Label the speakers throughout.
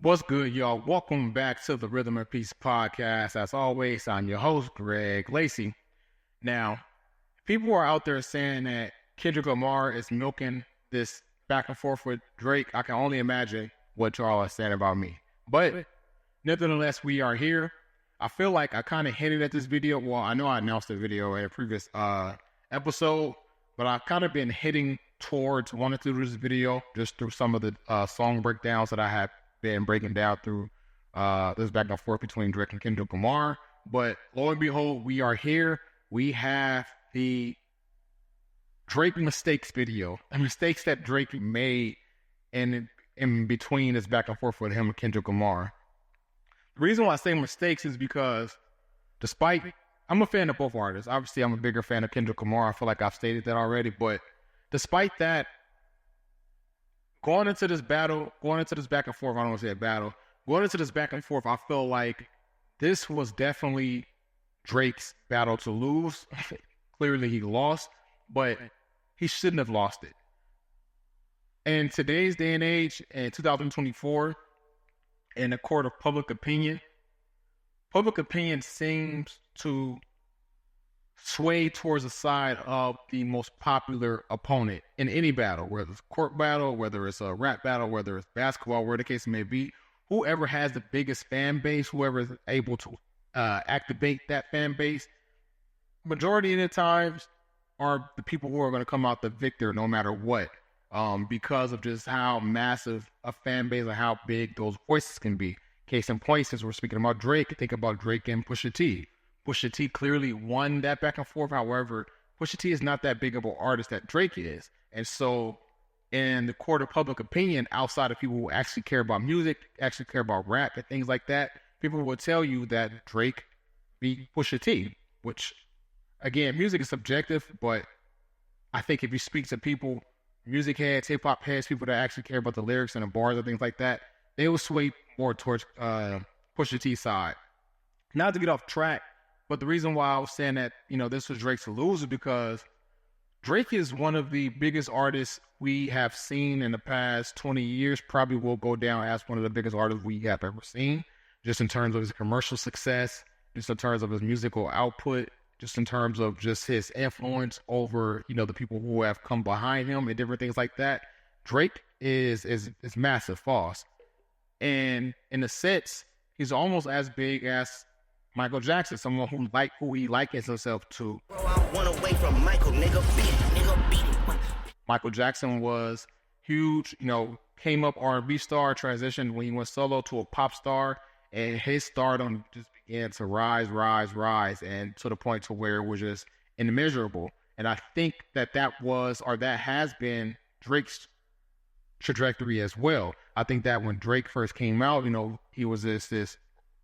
Speaker 1: What's good, y'all? Welcome back to the Rhythm and Peace podcast. As always, I'm your host, Greg Lacey. Now, people are out there saying that Kendrick Lamar is milking this back and forth with Drake. I can only imagine what y'all are saying about me. But nevertheless, we are here. I feel like I kind of hinted at this video. Well, I know I announced the video in a previous episode, but I've kind of been hitting towards wanting to do this video just through some of the song breakdowns that I have been breaking down through this back and forth between Drake and Kendrick Lamar. But lo and behold, we are here. We have the Drake mistakes video, the mistakes that Drake made in between this back and forth with him and Kendrick Lamar. The reason why I say mistakes is because despite, I'm a fan of both artists. Obviously, I'm a bigger fan of Kendrick Lamar. I feel like I've stated that already. But despite that, going into this back and forth, I don't want to say a battle. Going into this back and forth, I feel like this was definitely Drake's battle to lose. Clearly, he lost, but he shouldn't have lost it. In today's day and age, in 2024, in the court of public opinion seems to sway towards the side of the most popular opponent in any battle, whether it's a court battle, whether it's a rap battle, whether it's basketball, where the case may be. Whoever has the biggest fan base, whoever is able to activate that fan base, majority of the times are the people who are going to come out the victor no matter what, because of just how massive a fan base and how big those voices can be. Case in point, since we're speaking about Drake, think about Drake and Pusha T. Pusha T clearly won that back and forth. However, Pusha T is not that big of an artist that Drake is. And so in the court of public opinion, outside of people who actually care about music, actually care about rap and things like that, people will tell you that Drake beat Pusha T, which, again, music is subjective, but I think if you speak to people, music heads, hip-hop heads, people that actually care about the lyrics and the bars and things like that, they will sway more towards Pusha T's side. Not to get off track, but the reason why I was saying that, this was Drake's to lose is because Drake is one of the biggest artists we have seen in the past 20 years, probably will go down as one of the biggest artists we have ever seen, just in terms of his commercial success, just in terms of his musical output, just in terms of just his influence over, the people who have come behind him and different things like that. Drake is massive, false. And in a sense, he's almost as big as Michael Jackson, someone who he likens himself to.
Speaker 2: Bro, I'm one away from Michael, nigga, beat it.
Speaker 1: Michael Jackson was huge, came up R&B star, transitioned when he went solo to a pop star, and his stardom just began to rise, and to the point to where it was just immeasurable. And I think that has been Drake's trajectory as well. I think that when Drake first came out, he was this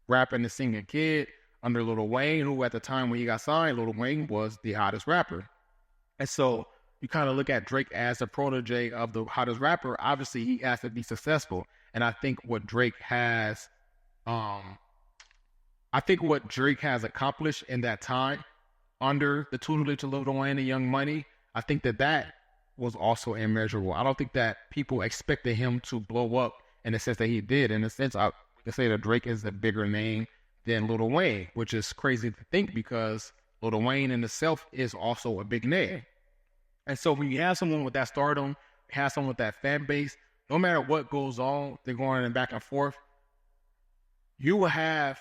Speaker 1: rapping and singing kid under Lil Wayne, who at the time when he got signed, Lil Wayne was the hottest rapper. And so you kind of look at Drake as a protege of the hottest rapper. Obviously, he has to be successful. And I think what Drake has, accomplished in that time under the tutelage of Lil Wayne and Young Money, I think that was also immeasurable. I don't think that people expected him to blow up in the sense that he did. In a sense, we can say that Drake is a bigger name than Lil Wayne, which is crazy to think because Lil Wayne in itself is also a big name. And so when you have someone with that stardom, have someone with that fan base, no matter what goes on, they're going back and forth, you will have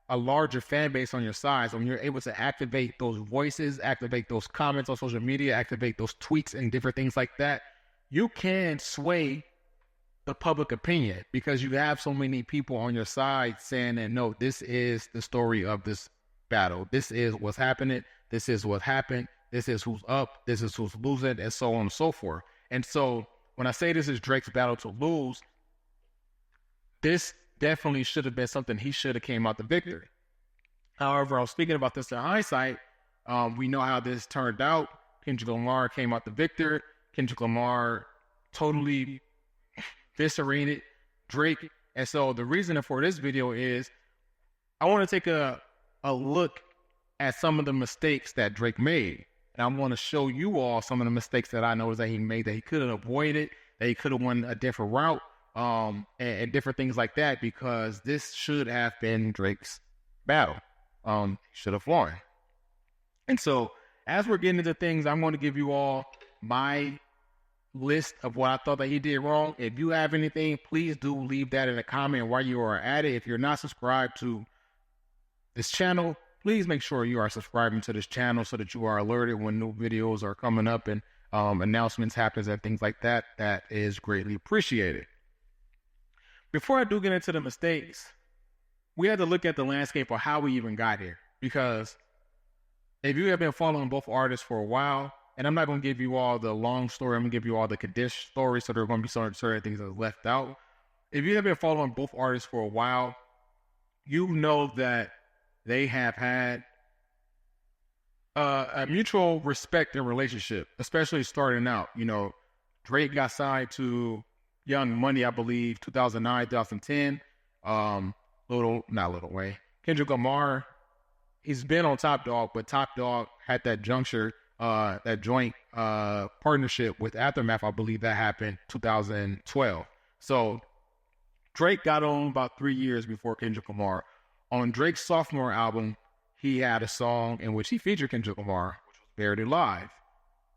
Speaker 1: a larger fan base on your side. So when you're able to activate those voices, activate those comments on social media, activate those tweets and different things like that, you can sway the public opinion because you have so many people on your side saying that, no, this is the story of this battle. This is what's happening. This is what happened. This is who's up. This is who's losing, and so on and so forth. And so when I say this is Drake's battle to lose, this definitely should have been something he should have came out the victor. However, I was speaking about this in hindsight. We know how this turned out. Kendrick Lamar came out the victor. Kendrick Lamar totally eviscerated Drake. And so the reason for this video is I want to take a look at some of the mistakes that Drake made. And I want to show you all some of the mistakes that I know that he made, that he could have avoided, that he could have went a different route, and different things like that, because this should have been Drake's battle. He should have won. And so, as we're getting into things, I'm going to give you all my list of what I thought that he did wrong. If you have anything, please do leave that in a comment while you are at it. If you're not subscribed to this channel, please make sure you are subscribing to this channel so that you are alerted when new videos are coming up and announcements happens and things like that. That is greatly appreciated. Before I do get into the mistakes, we had to look at the landscape of how we even got here, because if you have been following both artists for a while, and I'm not going to give you all the long story, I'm going to give you all the condition story, so there are going to be certain things that are left out. If you have been following both artists for a while, you know that they have had a mutual respect and relationship, especially starting out. You know, Drake got signed to Young Money, I believe, 2009, 2010. Not Little Way. Kendrick Lamar, he's been on Top Dog, but Top Dog had that juncture, that joint partnership with Aftermath. I believe that happened 2012. So Drake got on about 3 years before Kendrick Lamar. On Drake's sophomore album, he had a song in which he featured Kendrick Lamar, which was Buried Alive.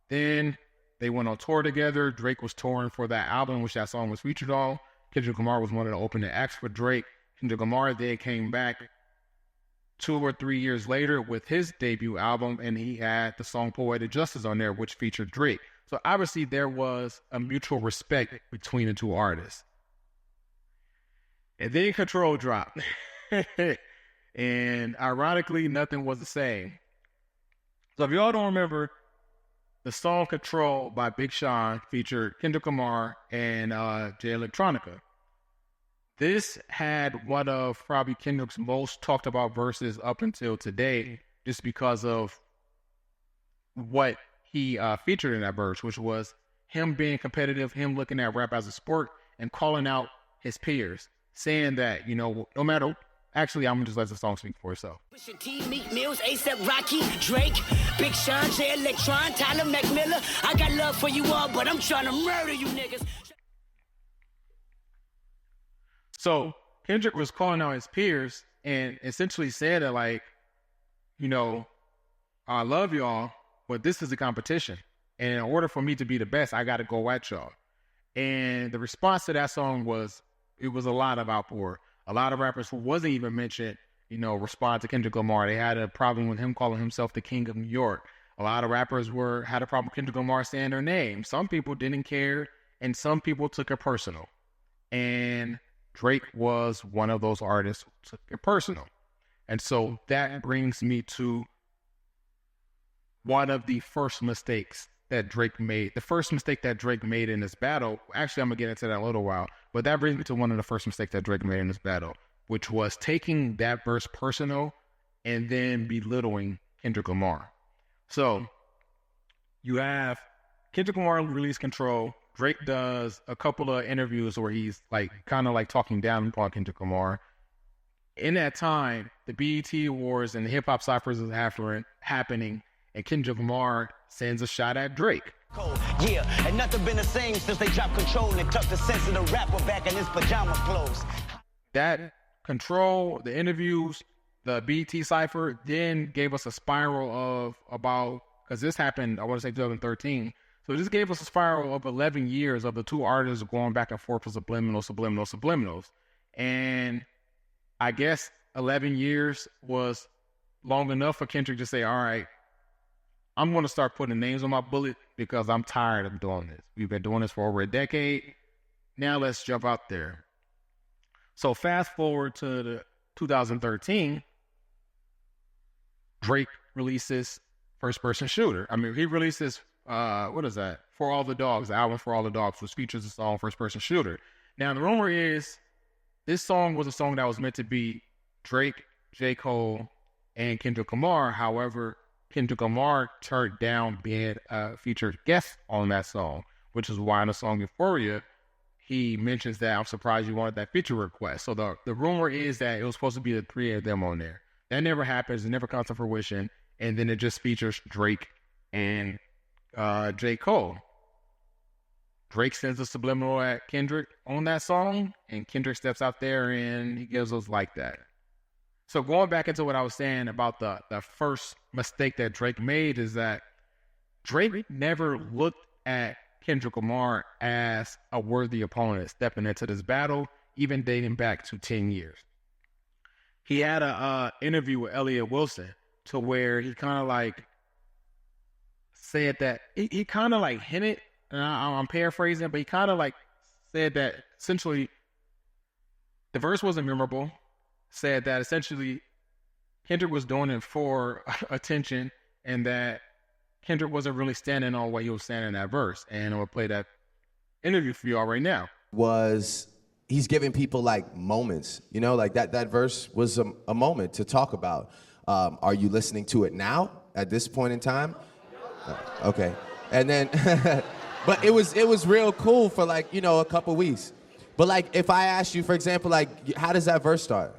Speaker 1: Then they went on tour together. Drake was touring for that album, which that song was featured on. Kendrick Lamar was one of the opening acts for Drake. Kendrick Lamar then came back 2 or 3 years later with his debut album, and he had the song Poetic Justice on there, which featured Drake. So obviously there was a mutual respect between the two artists. And then Control dropped. And ironically, nothing was the same. So if y'all don't remember, the song Control by Big Sean featured Kendrick Lamar and Jay Electronica. This had one of probably Kendrick's most talked about verses up until today, just because of what he featured in that verse, which was him being competitive, him looking at rap as a sport and calling out his peers, saying that, you know, no matter... Actually, I'm going to just let the song speak for itself.
Speaker 2: T, Meek Mills, A$AP Rocky, Drake, Big Sean, Jay Electron, Tyler McMillan. I got love for you all, but I'm trying to murder you niggas.
Speaker 1: So Kendrick was calling out his peers and essentially said that, like, you know, I love y'all, but this is a competition. And in order for me to be the best, I got to go at y'all. And the response to that song was, it was a lot of outpour. A lot of rappers who wasn't even mentioned, you know, respond to Kendrick Lamar. They had a problem with him calling himself the King of New York. A lot of rappers had a problem with Kendrick Lamar saying their name. Some people didn't care, and some people took it personal. And Drake was one of those artists who took it personal. And so that brings me to one of the first mistakes that Drake made. The first mistake that Drake made in this battle, actually I'm going to get into that in a little while, but that brings me to one of the first mistakes that Drake made in this battle, which was taking that verse personal and then belittling Kendrick Lamar. So you have Kendrick Lamar release Control. Drake does a couple of interviews where he's like kind of like talking down upon Kendrick Lamar. In that time, the BET Awards and the hip hop ciphers is happening, and Kendrick Lamar sends a shot at Drake.
Speaker 3: Yeah, and nothing been the same since they dropped Control and tucked the sensitive rapper back in his pajama clothes.
Speaker 1: That Control, the interviews, the BET cipher, then gave us a spiral of about, because this happened, I want to say 2013. So this gave us a spiral of 11 years of the two artists going back and forth with subliminals. And I guess 11 years was long enough for Kendrick to say, all right, I'm going to start putting names on my bullet because I'm tired of doing this. We've been doing this for over a decade. Now let's jump out there. So fast forward to the 2013, Drake releases First Person Shooter. I mean, he releases, what is that? For All the Dogs, the album For All the Dogs, which features the song First Person Shooter. Now, the rumor is this song was a song that was meant to be Drake, J. Cole, and Kendrick Lamar. However, Kendrick Lamar turned down being a featured guest on that song, which is why in the song Euphoria, he mentions that I'm surprised you wanted that feature request. So the rumor is that it was supposed to be the three of them on there. That never happens. It never comes to fruition. And then it just features Drake and J. Cole. Drake sends a subliminal at Kendrick on that song, and Kendrick steps out there and he gives us like that. So going back into what I was saying about the first mistake that Drake made is that Drake never looked at Kendrick Lamar as a worthy opponent stepping into this battle, even dating back to 10 years. He had a interview with Elliott Wilson to where he kind of like said that he kind of like hinted, and I'm paraphrasing, but he kind of like said that essentially the verse wasn't memorable, said that essentially Kendrick was doing it for attention and that Kendrick wasn't really standing on what he was saying in that verse. And I'm going to play that interview for you all right now.
Speaker 4: He's giving people like moments, you know, like that verse was a moment to talk about. Are you listening to it now at this point in time? Okay. And then, but it was real cool for like, you know, a couple weeks. But like, if I ask you, for example, like, how does that verse start?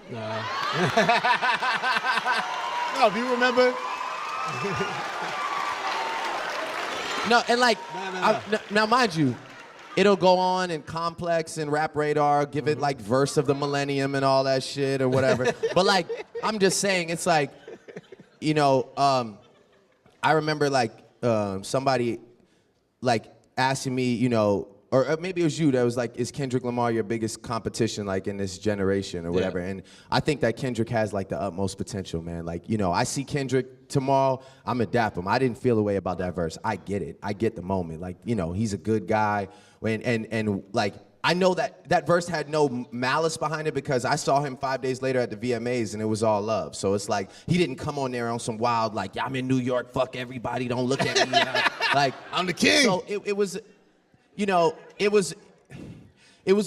Speaker 5: No, if you remember.
Speaker 4: No, and like,
Speaker 5: No.
Speaker 4: now mind you, it'll go on in Complex and Rap Radar, give it like verse of the millennium and all that shit or whatever. But like, I'm just saying, it's like, you know, I remember like somebody like asking me, you know, or maybe it was you that was like, is Kendrick Lamar your biggest competition like in this generation or whatever? Yeah. And I think that Kendrick has like the utmost potential, man. Like, you know, I see Kendrick tomorrow, I'm gonna dap him. I didn't feel a way about that verse. I get it. I get the moment. Like, you know, he's a good guy. And like, I know that verse had no malice behind it because I saw him 5 days later at the VMAs and it was all love. So it's like, he didn't come on there on some wild, like, yeah, I'm in New York, fuck everybody, don't look at me. Like,
Speaker 5: I'm the king.
Speaker 4: So it was, you know, it was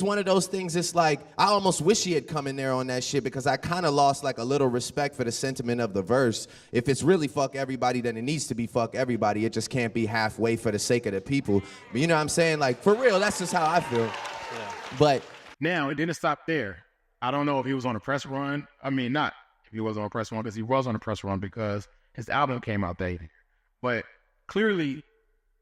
Speaker 4: one of those things. It's like, I almost wish he had come in there on that shit because I kind of lost like a little respect for the sentiment of the verse. If it's really fuck everybody, then it needs to be fuck everybody. It just can't be halfway for the sake of the people. But you know what I'm saying? Like, for real, that's just how I feel. Yeah. But
Speaker 1: now, it didn't stop there. I don't know if he was on a press run. I mean, not if he was on a press run, because he was on a press run because his album came out that year. But clearly,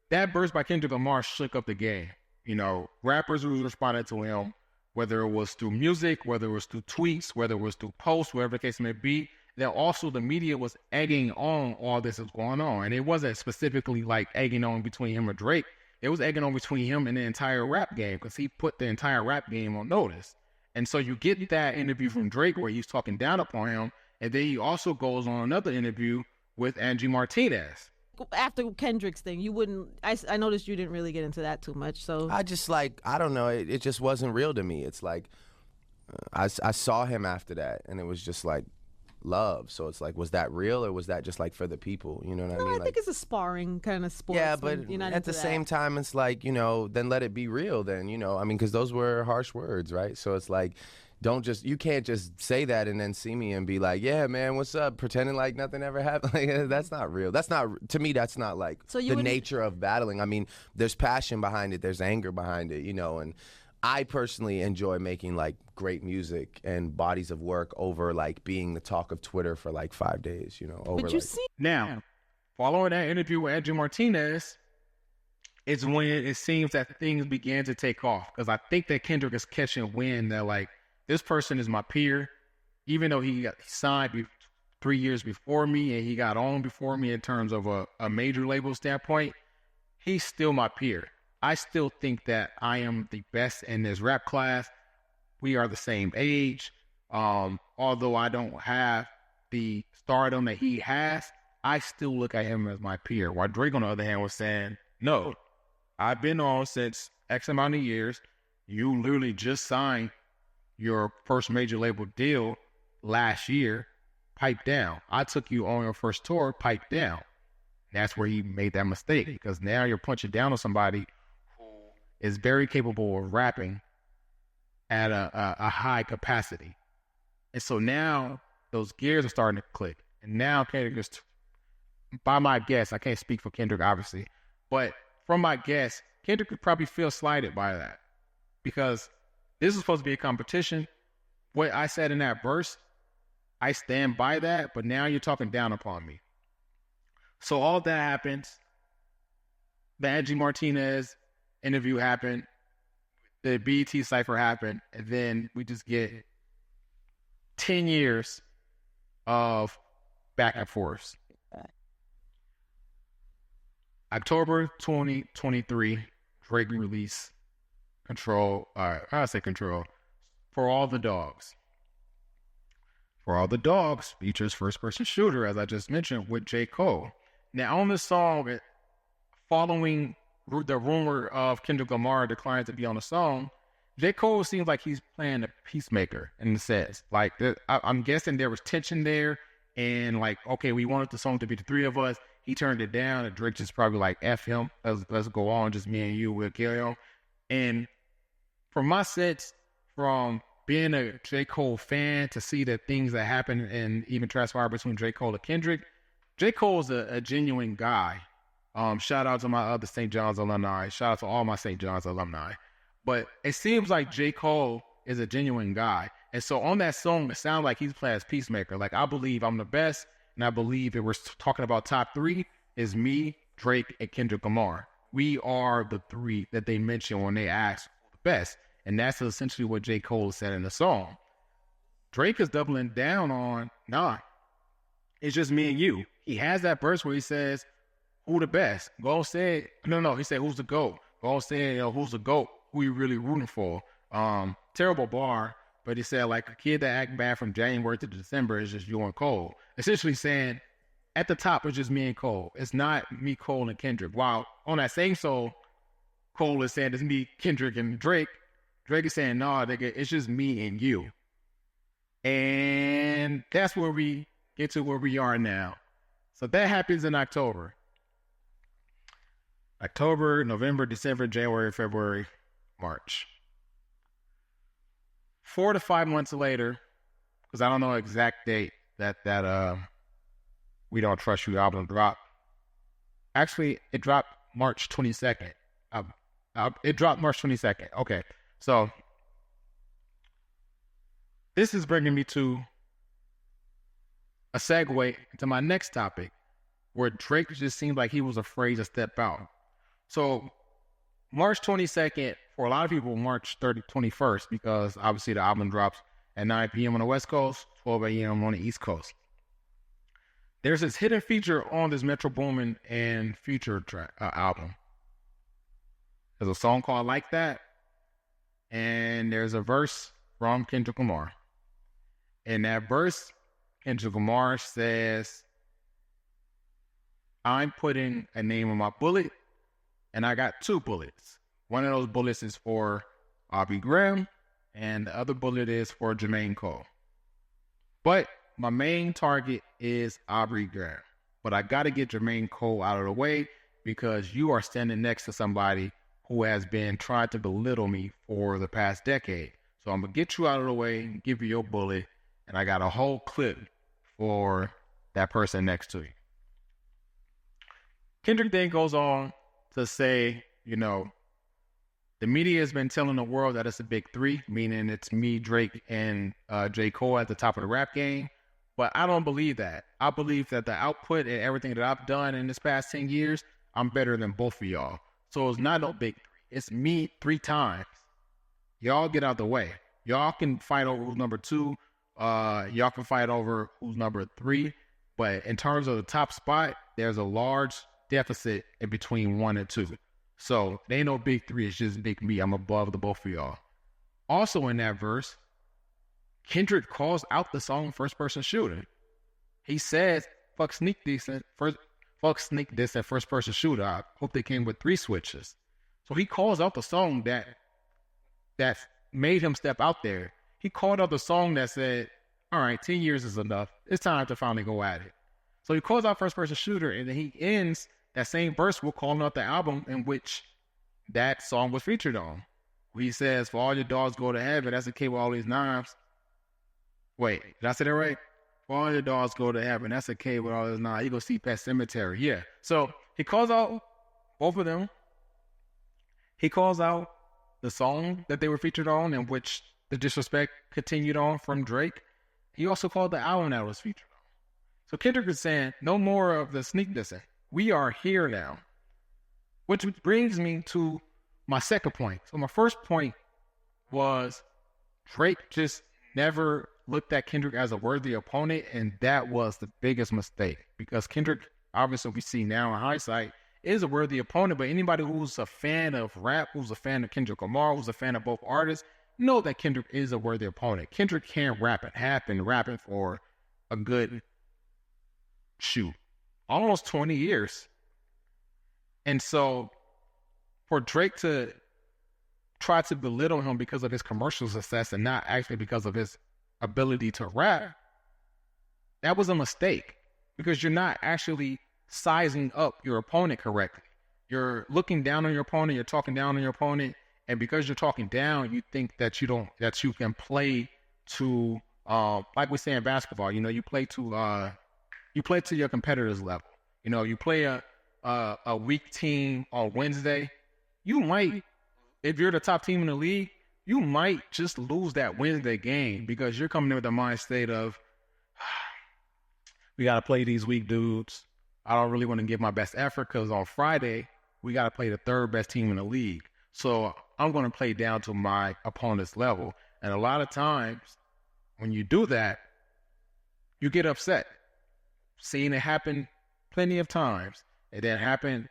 Speaker 1: that verse by Kendrick Lamar shook up the game. You know, rappers who responded to him, whether it was through music, whether it was through tweets, whether it was through posts, whatever the case may be, that also the media was egging on all this is going on. And it wasn't specifically like egging on between him or Drake. It was egging on between him and the entire rap game because he put the entire rap game on notice. And so you get that interview from Drake where he's talking down upon him. And then he also goes on another interview with Angie Martinez.
Speaker 6: After Kendrick's thing, you wouldn't. I noticed you didn't really get into that too much. So
Speaker 4: I just like, I don't know. It just wasn't real to me. It's like, I saw him after that, and it was just like love. So it's like, was that real or was that just like for the people? You know what I mean?
Speaker 6: I think it's a sparring kind of sport.
Speaker 4: Yeah, but at the same time, it's like, you know, then let it be real. Then, you know, I mean, because those were harsh words, right? So it's like, you can't just say that and then see me and be like, yeah, man, what's up? Pretending like nothing ever happened. Like, that's not real. To me, that's not like the nature of battling. I mean, there's passion behind it. There's anger behind it, you know, and I personally enjoy making like great music and bodies of work over like being the talk of Twitter for like 5 days, you know.
Speaker 6: But you see
Speaker 1: now, following that interview with Angie Martinez, it's when it seems that things began to take off. Because I think that Kendrick is catching wind that like, this person is my peer, even though he signed 3 years before me and he got on before me in terms of a major label standpoint, he's still my peer. I still think that I am the best in this rap class. We are the same age. Although I don't have the stardom that he has, I still look at him as my peer. While Drake, on the other hand, was saying, no, I've been on since X amount of years. You literally just signed your first major label deal last year. Pipe down. I took you on your first tour. Pipe down. That's where he made that mistake, because now you're punching down on somebody who is very capable of rapping at a high capacity. And so now those gears are starting to click. And now Kendrick is, by my guess, I can't speak for Kendrick obviously, but from my guess, Kendrick could probably feel slighted by that, because this is supposed to be a competition. What I said in that verse, I stand by that, but now you're talking down upon me. So all that happens. the Angie Martinez interview happened, the BET cipher happened, and then we just get 10 years of back and forth. October 2023, Drake released Control. I say Control. For All the Dogs. For All the Dogs features first-person shooter, as I just mentioned, with J. Cole. Now, on this song, following the rumor of Kendrick Lamar declining to be on the song, J. Cole seems like he's playing a peacemaker in the sense. Like, I'm guessing there was tension there, and like, okay, we wanted the song to be the three of us. He turned it down, and Drake just probably like, F him, let's go on, just me and you, we'll kill him. And from my sense, from being a J. Cole fan to see the things that happen and even transpire between J. Cole and Kendrick, J. Cole's a genuine guy. Shout out to my other St. John's alumni. Shout out to all my St. John's alumni. But it seems like J. Cole is a genuine guy. And so on that song, it sounds like he's playing as peacemaker. Like, I believe I'm the best, and I believe if we're talking about top three, is me, Drake, and Kendrick Lamar. We are the three that they mention when they ask for the best. And that's essentially what J. Cole said in the song. Drake is doubling down on, nah, it's just me and you. He has that verse where he says, who the best? Go say it. No, he said, who's the GOAT? Go say, who's the GOAT? Who you really rooting for? Terrible bar, but he said, like, a kid that act bad from January to December is just you and Cole. Essentially saying, at the top, it's just me and Cole. It's not me, Cole, and Kendrick. While on that same song, Cole is saying it's me, Kendrick, and Drake. Drake is saying, no, nigga, it's just me and you. And that's where we get to where we are now. So that happens in October. October, November, December, January, February, March. 4 to 5 months later, because I don't know exact date that We Don't Trust You album dropped. Actually, it dropped March 22nd. It dropped March 22nd. Okay, so this is bringing me to a segue into my next topic, where Drake just seemed like he was afraid to step out. So March 22nd, for a lot of people, March 21st, because obviously the album drops at 9 p.m. on the West Coast, 12 a.m. on the East Coast. There's this hidden feature on this Metro Boomin and Future album. There's a song called Like That, and there's a verse from Kendrick Lamar. In that verse, Kendrick Lamar says, I'm putting a name on my bullet, and I got 2 bullets. One of those bullets is for Aubrey Graham, and the other bullet is for Jermaine Cole. But my main target is Aubrey Graham. But I got to get Jermaine Cole out of the way, because you are standing next to somebody who has been trying to belittle me for the past decade. So I'm going to get you out of the way, give you your bullet, and I got a whole clip for that person next to you. Kendrick then goes on to say, the media has been telling the world that it's a big three, meaning it's me, Drake, and J. Cole at the top of the rap game. But I don't believe that. I believe that the output and everything that I've done in this past 10 years, I'm better than both of y'all. So it's not no big three. It's me 3 times. Y'all get out the way. Y'all can fight over who's number 2. Y'all can fight over who's number 3. But in terms of the top spot, there's a large deficit in between 1 and 2. So it ain't no big three. It's just big me. I'm above the both of y'all. Also in that verse, Kendrick calls out the song First Person Shooter. He says, fuck sneak this and first person shooter. I hope they came with 3 switches. So he calls out the song that made him step out there. He called out the song that said, all right, 10 years is enough. It's time to finally go at it. So he calls out First Person Shooter, and then he ends that same verse with calling out the album in which that song was featured on. Where he says, for all your dogs go to heaven, that's okay with all these knives. Wait, did I say that right? For all your dogs go to heaven, that's okay with all these knives. You go see Pet Cemetery. Yeah. So he calls out both of them. He calls out the song that they were featured on, in which the disrespect continued on from Drake. He also called the album that was featured on. So Kendrick is saying, no more of the sneak dissing. We are here now. Which brings me to my second point. So my first point was Drake just never looked at Kendrick as a worthy opponent, and that was the biggest mistake because Kendrick, obviously we see now in hindsight, is a worthy opponent, but anybody who's a fan of rap, who's a fan of Kendrick Lamar, who's a fan of both artists, know that Kendrick is a worthy opponent. Kendrick can rap and have been rapping for a good, almost 20 years. And so for Drake to try to belittle him because of his commercial success and not actually because of his ability to rap, that was a mistake because you're not actually sizing up your opponent correctly. You're looking down on your opponent, you're talking down on your opponent, and because you're talking down, you think that you can play to like we say in basketball, you play to your competitor's level. You play a weak team on Wednesday, you might, if you're the top team in the league, you might just lose that Wednesday game because you're coming in with the mind state of, we got to play these weak dudes. I don't really want to give my best effort because on Friday, we got to play the third best team in the league. So I'm going to play down to my opponent's level. And a lot of times when you do that, you get upset. Seeing it happen plenty of times. It didn't happen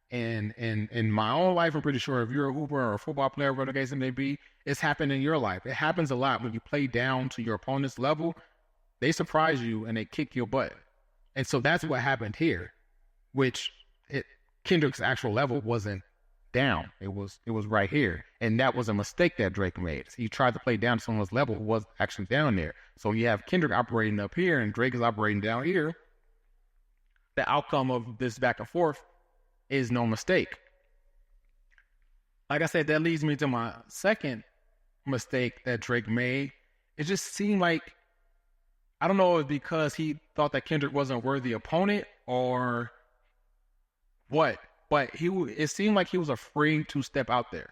Speaker 1: in my own life. I'm pretty sure if you're a hooper or a football player, whatever the case it may be, it's happened in your life. It happens a lot when you play down to your opponent's level. They surprise you and they kick your butt. And so that's what happened here, which Kendrick's actual level wasn't down. It was right here. And that was a mistake that Drake made. He tried to play down to someone's level who was actually down there. So you have Kendrick operating up here and Drake is operating down here. The outcome of this back and forth is no mistake. Like I said, that leads me to my second mistake that Drake made. It just seemed like, I don't know if it's because he thought that Kendrick wasn't a worthy opponent or what, but it seemed like he was afraid to step out there.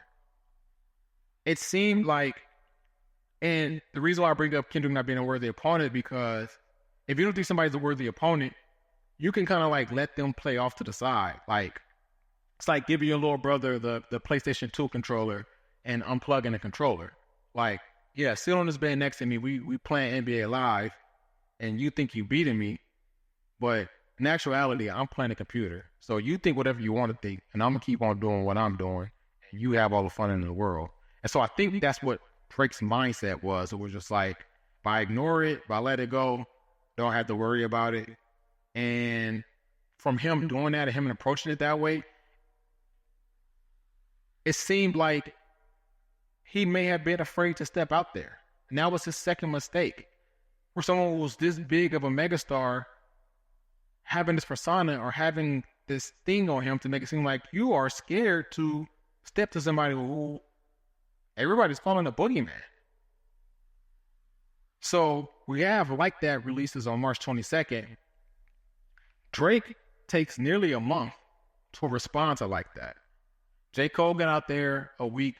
Speaker 1: It seemed like, and the reason why I bring up Kendrick not being a worthy opponent, because if you don't think somebody's a worthy opponent, you can kind of like let them play off to the side. Like, it's like giving your little brother the PlayStation 2 controller and unplugging the controller. Like, yeah, sit on this bed next to me. We playing NBA Live, and you think you beating me, but in actuality, I'm playing a computer. So you think whatever you want to think, and I'm gonna keep on doing what I'm doing, and you have all the fun in the world. And so I think that's what Drake's mindset was. It was just like, if I ignore it, if I let it go, don't have to worry about it. And from him doing that and him approaching it that way, it seemed like he may have been afraid to step out there. And that was his second mistake. For someone who was this big of a megastar, having this persona or having this thing on him to make it seem like you are scared to step to somebody who everybody's calling a boogeyman. So we have Like That releases on March 22nd. Drake takes nearly a month to respond to Like That. J. Cole got out there a week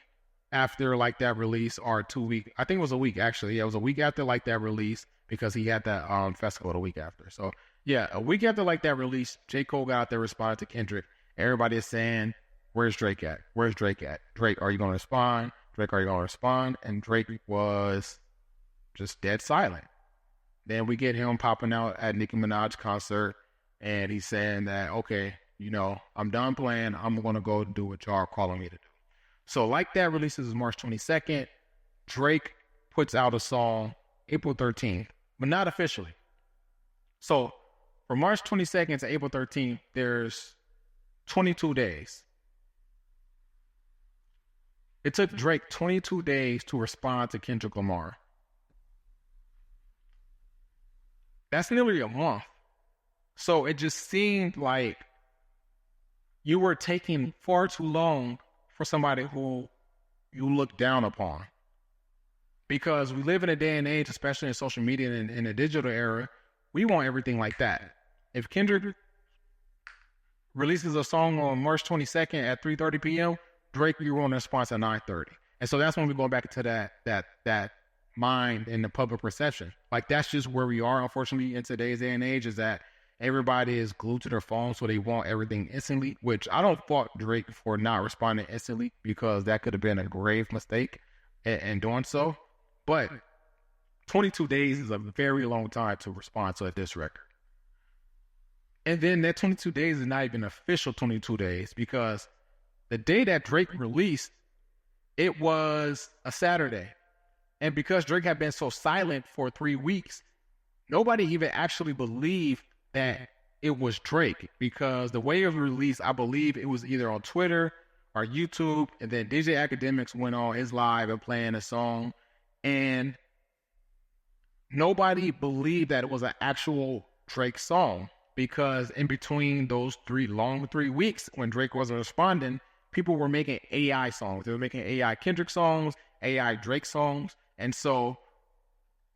Speaker 1: after Like That release, or 2 weeks. I think it was a week, actually. Yeah, it was a week after Like That release because he had that festival the week after. So, yeah, a week after Like That release, J. Cole got out there, responded to Kendrick. Everybody is saying, where's Drake at? Where's Drake at? Drake, are you going to respond? Drake, are you going to respond? And Drake was just dead silent. Then we get him popping out at Nicki Minaj's concert, and he's saying that, okay, I'm done playing. I'm going to go do what y'all are calling me to do. So Like That releases March 22nd. Drake puts out a song April 13th, but not officially. So from March 22nd to April 13th, there's 22 days. It took Drake 22 days to respond to Kendrick Lamar. That's nearly a month. So it just seemed like you were taking far too long for somebody who you look down upon. Because we live in a day and age, especially in social media and in the digital era, we want everything like that. If Kendrick releases a song on March 22nd at 3:30 p.m., Drake, you want a response at 9:30. And so that's when we go back to that mind in the public perception. Like, that's just where we are, unfortunately, in today's day and age, is that everybody is glued to their phone, so they want everything instantly, which I don't fault Drake for not responding instantly, because that could have been a grave mistake in doing so. But 22 days is a very long time to respond to a diss record. And then that 22 days is not even official 22 days, because the day that Drake released, it was a Saturday. And because Drake had been so silent for 3 weeks, nobody even actually believed that it was Drake, because the way it was released, I believe it was either on Twitter or YouTube, and then DJ Academics went on his live and playing a song, and nobody believed that it was an actual Drake song, because in between those 3 weeks when Drake wasn't responding, people were making AI songs. They were making AI Kendrick songs, AI Drake songs. And so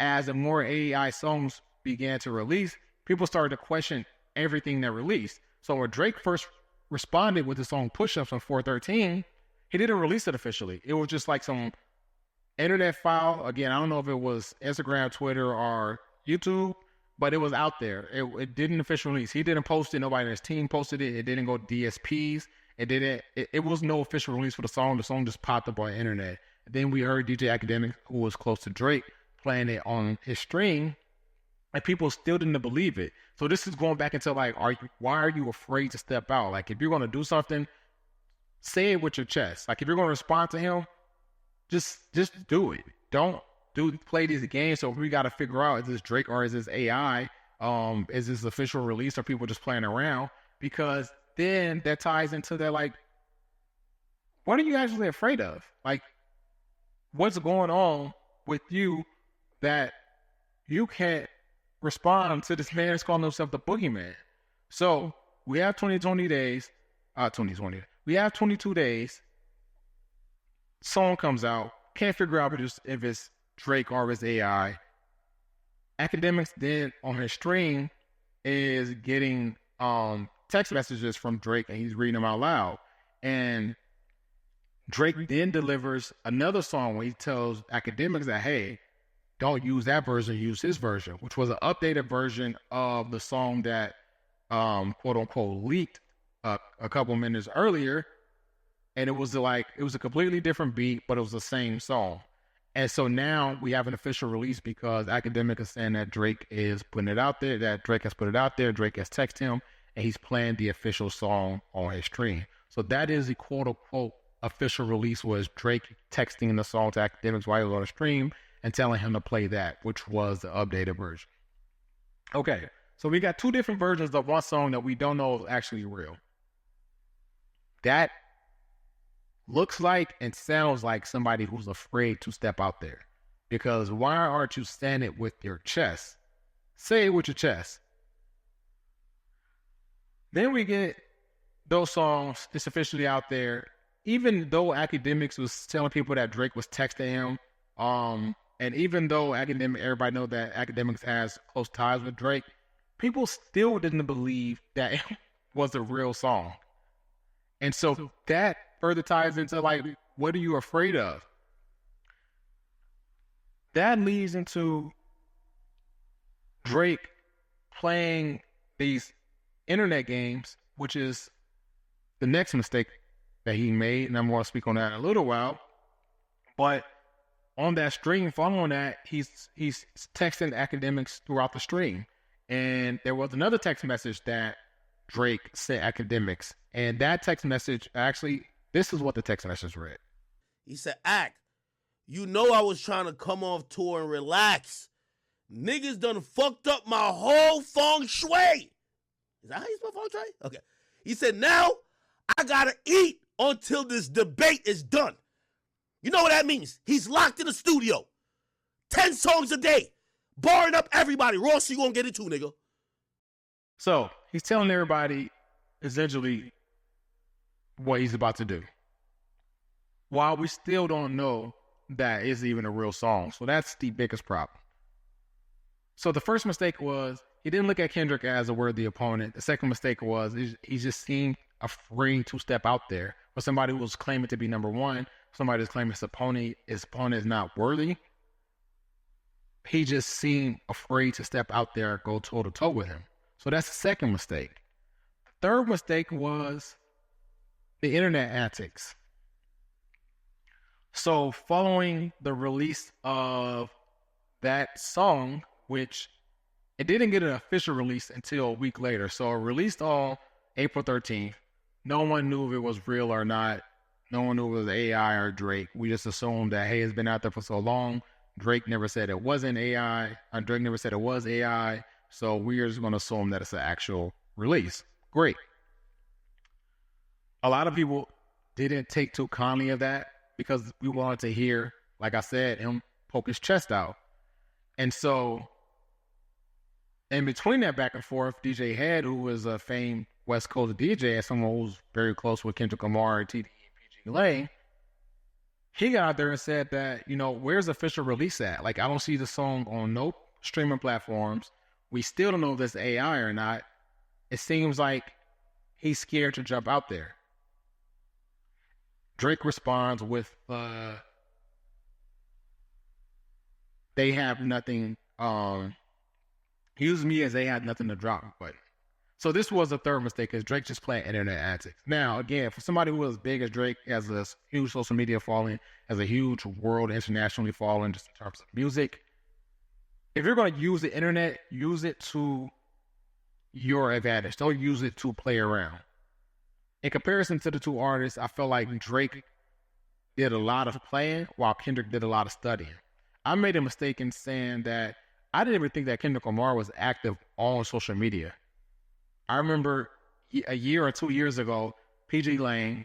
Speaker 1: as the more AI songs began to release, people started to question everything that released. So when Drake first responded with the song Push-Ups on 413, he didn't release it officially. It was just like some internet file. Again, I don't know if it was Instagram, Twitter, or YouTube, but it was out there. It didn't officially release. He didn't post it. Nobody in his team posted it. It didn't go to DSPs. It was no official release for the song. The song just popped up on the internet. And then we heard DJ Academic, who was close to Drake, playing it on his stream, and people still didn't believe it. So this is going back into like, why are you afraid to step out? Like, if you're going to do something, say it with your chest. Like, if you're going to respond to him, just do it. Don't play these games. So we got to figure out, is this Drake or is this AI? Is this official release, or people just playing around? Because then that ties into that, like, what are you actually afraid of? Like, what's going on with you that you can't respond to this man that's calling himself the boogeyman? So we have 2020 days, 2020. We have 22 days. Song comes out. Can't figure out if it's Drake or if it's AI. Academics then on his stream is getting text messages from Drake, and he's reading them out loud. And Drake then delivers another song where he tells Academics that, hey, don't use that version, use his version, which was an updated version of the song that quote unquote leaked a couple minutes earlier. And it was a completely different beat, but it was the same song. And so now we have an official release, because Academic is saying that Drake is putting it out there, that Drake has put it out there, Drake has texted him, and he's playing the official song on his stream. So that is the quote unquote official release, was Drake texting the song to Academics while he was on the stream and telling him to play that, which was the updated version. Okay, so we got 2 different versions of one song that we don't know is actually real. That looks like and sounds like somebody who's afraid to step out there. Because why aren't you saying it with your chest? Say it with your chest. Then we get those songs. It's officially out there. Even though Academics was telling people that Drake was texting him, and even though everybody know that Academics has close ties with Drake, people still didn't believe that it was a real song. And so that further ties into, like, what are you afraid of? That leads into Drake playing these internet games, which is the next mistake that he made, and I'm going to speak on that in a little while. But on that stream, following that, he's texting Academics throughout the stream. And there was another text message that Drake sent Academics. And that text message, actually, this is what the text message read.
Speaker 5: He said, Act, you know I was trying to come off tour and relax. Niggas done fucked up my whole feng shui. Is that how you spell feng shui? Okay. He said, now I gotta eat until this debate is done. You know what that means? He's locked in the studio. 10 songs a day. Barring up everybody. Ross, you gonna get it too, nigga.
Speaker 1: So he's telling everybody essentially what he's about to do, while we still don't know that it's even a real song. So that's the biggest problem. So the first mistake was he didn't look at Kendrick as a worthy opponent. The second mistake was he just seemed afraid to step out there. For somebody who was claiming to be number one, somebody who's claiming his opponent is not worthy, he just seemed afraid to step out there and go toe-to-toe with him. So that's the second mistake. The third mistake was the internet antics. So following the release of that song, which it didn't get an official release until a week later. So it released on April 13th. No one knew if it was real or not. No one knew if it was AI or Drake. We just assumed that, hey, it's been out there for so long. Drake never said it wasn't AI. Drake never said it was AI. So we're just going to assume that it's an actual release. Great. A lot of people didn't take too kindly of that because we wanted to hear, like I said, him poke his chest out. And so in between that back and forth, DJ Head, who was a famed West Coast DJ and someone who's very close with Kendrick Lamar, TDE, and PG Lane, he got out there and said that, where's the official release at? Like, I don't see the song on no streaming platforms. We still don't know if this AI or not. It seems like he's scared to jump out there. Drake responds with, they have nothing, use me as they had nothing to drop. But so this was a third mistake because Drake just playing internet antics. Now, again, for somebody who is as big as Drake, has a huge social media following, has a huge world internationally following just in terms of music, if you're going to use the internet, use it to your advantage. Don't use it to play around. In comparison to the two artists, I feel like Drake did a lot of playing while Kendrick did a lot of studying. I made a mistake in saying that I didn't even think that Kendrick Lamar was active on social media. I remember a year or 2 years ago, PG Lane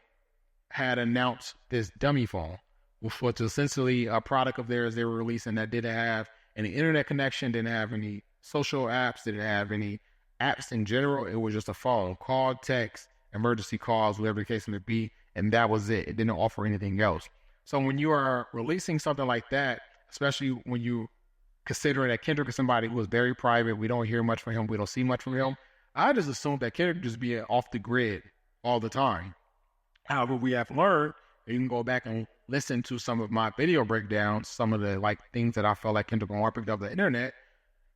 Speaker 1: had announced this dummy phone, which was essentially a product of theirs they were releasing that didn't have any internet connection, didn't have any social apps, didn't have any apps in general. It was just a phone, call, text, emergency calls, whatever the case may be, and that was it. It didn't offer anything else. So when you are releasing something like that, especially when you considering that Kendrick is somebody who is very private, we don't hear much from him, we don't see much from him, I just assumed that Kendrick just be off the grid all the time. However, we have learned, you can go back and listen to some of my video breakdowns, some of the things that I felt like Kendrick Lamar picked up on the internet.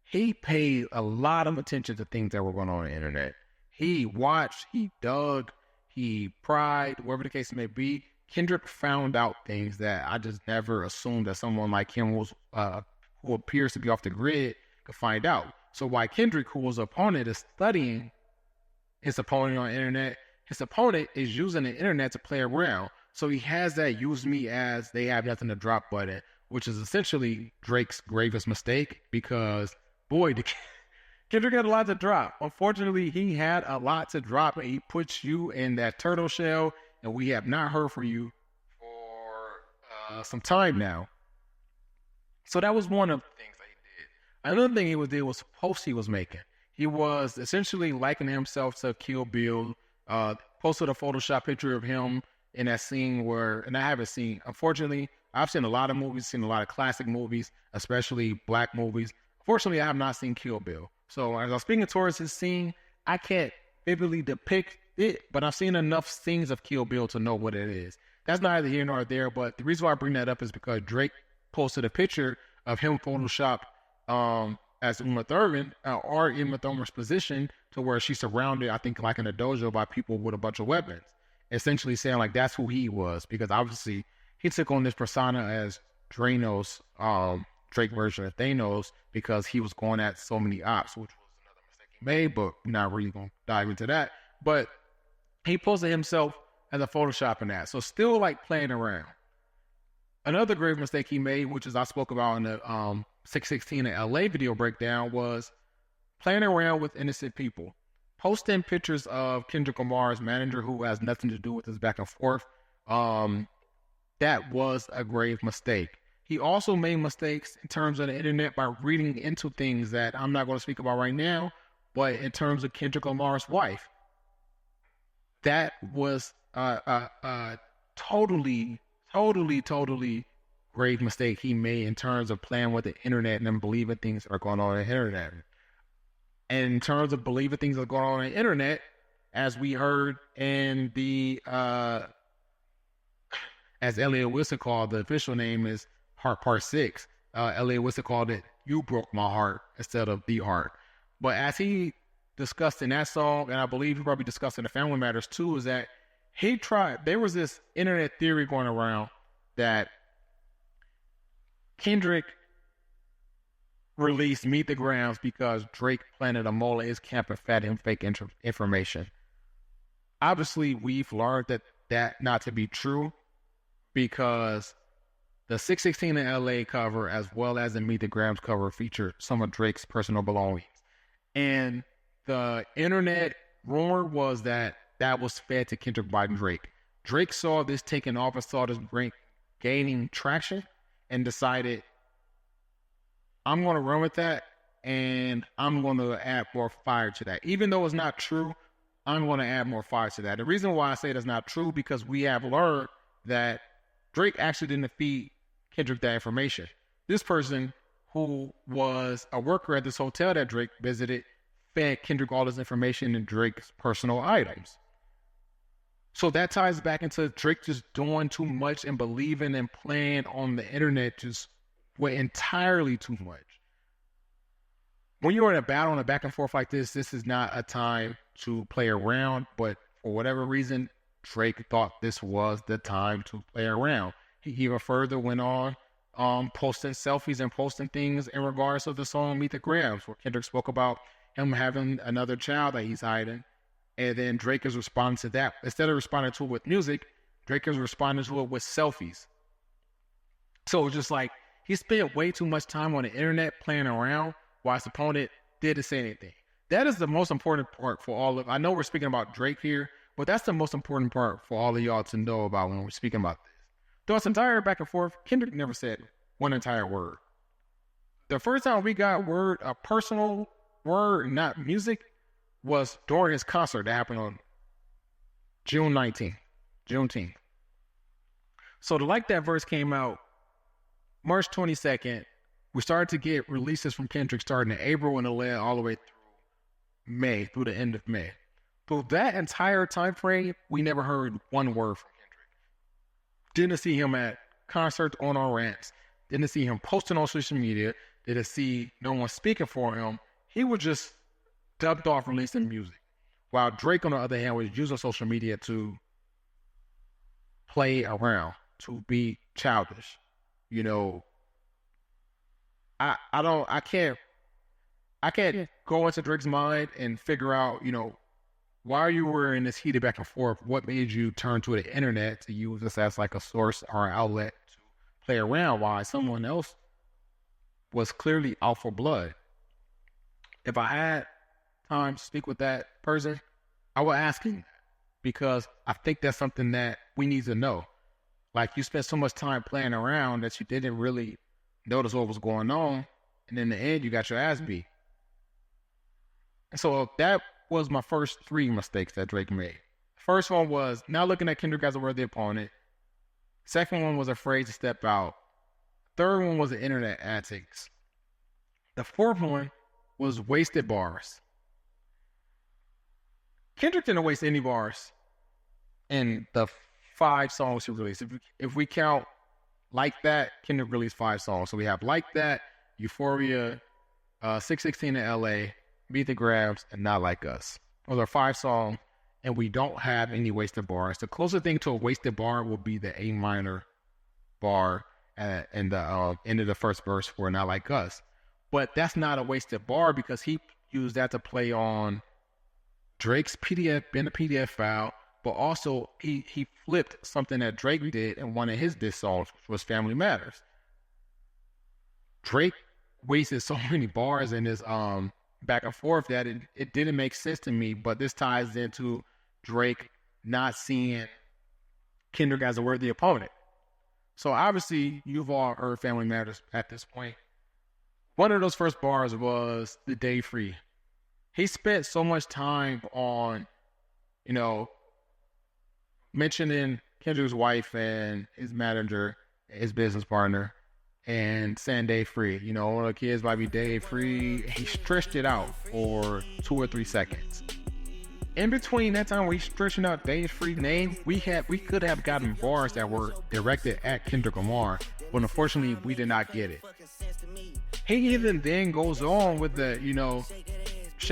Speaker 1: He paid a lot of attention to things that were going on the internet. He watched, he dug, he pried, whatever the case may be. Kendrick found out things that I just never assumed that someone like him was, who appears to be off the grid, could find out. So while Kendrick, who was opponent, is studying his opponent on the internet, his opponent is using the internet to play around. So he has that use me as they have nothing to drop button, which is essentially Drake's gravest mistake because, boy, Kendrick had a lot to drop. Unfortunately, he had a lot to drop, and he puts you in that turtle shell, and we have not heard from you for some time now. So that was one of the things that he did. Another thing he did was posts he was making. He was essentially likening himself to Kill Bill, posted a Photoshop picture of him in that scene where, and I haven't seen, unfortunately, I've seen a lot of movies, seen a lot of classic movies, especially black movies. Unfortunately, I have not seen Kill Bill. So as I'm speaking towards his scene, I can't vividly depict it, but I've seen enough scenes of Kill Bill to know what it is. That's neither here nor there, but the reason why I bring that up is because Drake posted a picture of him photoshopped as Uma Thurman, or in Uma Thurman's position to where she's surrounded, I think, like in a dojo by people with a bunch of weapons, essentially saying like that's who he was, because obviously he took on this persona as Drano's, Drake version of Thanos, because he was going at so many ops, which was another mistake he made, but we're not really going to dive into that. But he posted himself as a Photoshop in that. So still like playing around. Another grave mistake he made, which is I spoke about in the 616 in LA video breakdown, was playing around with innocent people. Posting pictures of Kendrick Lamar's manager who has nothing to do with this back and forth. That was a grave mistake. He also made mistakes in terms of the internet by reading into things that I'm not going to speak about right now, but in terms of Kendrick Lamar's wife. That was a totally grave mistake he made in terms of playing with the internet and believing things that are going on the internet. And in terms of believing things that are going on the internet, as we heard in the, as Elliot Wilson called, the official name is Part 6. Elliot Wilson called it, "You Broke My Heart," instead of "The Heart." But as he discussed in that song, and I believe he probably discussed in the Family Matters too, is that there was this internet theory going around that Kendrick released Meet the Grams because Drake planted a mole in his camp and fed him fake information. Obviously, we've learned that not to be true, because the 616 in LA cover, as well as the Meet the Grams cover, featured some of Drake's personal belongings. And the internet rumor was that was fed to Kendrick by Drake. Drake saw this taking off and saw this gaining traction and decided, I'm going to run with that, and I'm going to add more fire to that. Even though it's not true, I'm going to add more fire to that. The reason why I say that's not true, because we have learned that Drake actually didn't feed Kendrick that information. This person, who was a worker at this hotel that Drake visited, fed Kendrick all this information and Drake's personal items. So that ties back into Drake just doing too much and believing and playing on the internet just way entirely too much. When you're in a battle and a back and forth like this is not a time to play around, but for whatever reason, Drake thought this was the time to play around. He even further went on posting selfies and posting things in regards to the song Meet the Grams, where Kendrick spoke about him having another child that he's hiding. And then Drake is responding to that. Instead of responding to it with music, Drake is responding to it with selfies. So it's just like, he spent way too much time on the internet playing around while his opponent didn't say anything. That is the most important part for all of, I know we're speaking about Drake here, but that's the most important part for all of y'all to know about when we're speaking about this. Through this entire back and forth, Kendrick never said one entire word. The first time we got a personal word, not music, was during his concert that happened on Juneteenth. So the Like That verse came out March 22nd. We started to get releases from Kendrick starting in April and it led all the way through May, through the end of May. Through that entire time frame, we never heard one word from Kendrick. Didn't see him at concerts, on our rants. Didn't see him posting on social media. Didn't see no one speaking for him. He was just dubbed off releasing music. While Drake, on the other hand, was using social media to play around, to be childish. You know, I can't go into Drake's mind and figure out, you know, while you were in this heated back and forth, what made you turn to the internet to use this as like a source or an outlet to play around while someone else was clearly out for blood? If I had time to speak with that person, I would ask him, because I think that's something that we need to know. Like, you spent so much time playing around that you didn't really notice what was going on, and in the end, you got your ass beat. And so that was my first 3 mistakes that Drake made. First one was not looking at Kendrick as a worthy opponent. Second one was afraid to step out. Third one was the internet antics. The fourth one was wasted bars. Kendrick didn't waste any bars in the 5 songs he released. If we count Like That, Kendrick released 5 songs. So we have Like That, Euphoria, 616 in LA, Meet the Grams, and Not Like Us. Those are 5 songs, and we don't have any wasted bars. The closest thing to a wasted bar will be the A minor bar in the end of the first verse for Not Like Us. But that's not a wasted bar, because he used that to play on Drake's PDF, in the PDF file, but also he flipped something that Drake did in one of his diss songs, which was Family Matters. Drake wasted so many bars in this back and forth that it didn't make sense to me, but this ties into Drake not seeing Kendrick as a worthy opponent. So obviously, you've all heard Family Matters at this point. One of those first bars was the day free. He spent so much time on, you know, mentioning Kendrick's wife and his manager, his business partner, and saying day free. You know, one of the kids might be day free. He stretched it out for 2 or 3 seconds. In between that time where he's stretching out day free name, we could have gotten bars that were directed at Kendrick Lamar, but unfortunately we did not get it. He even then goes on with the, you know,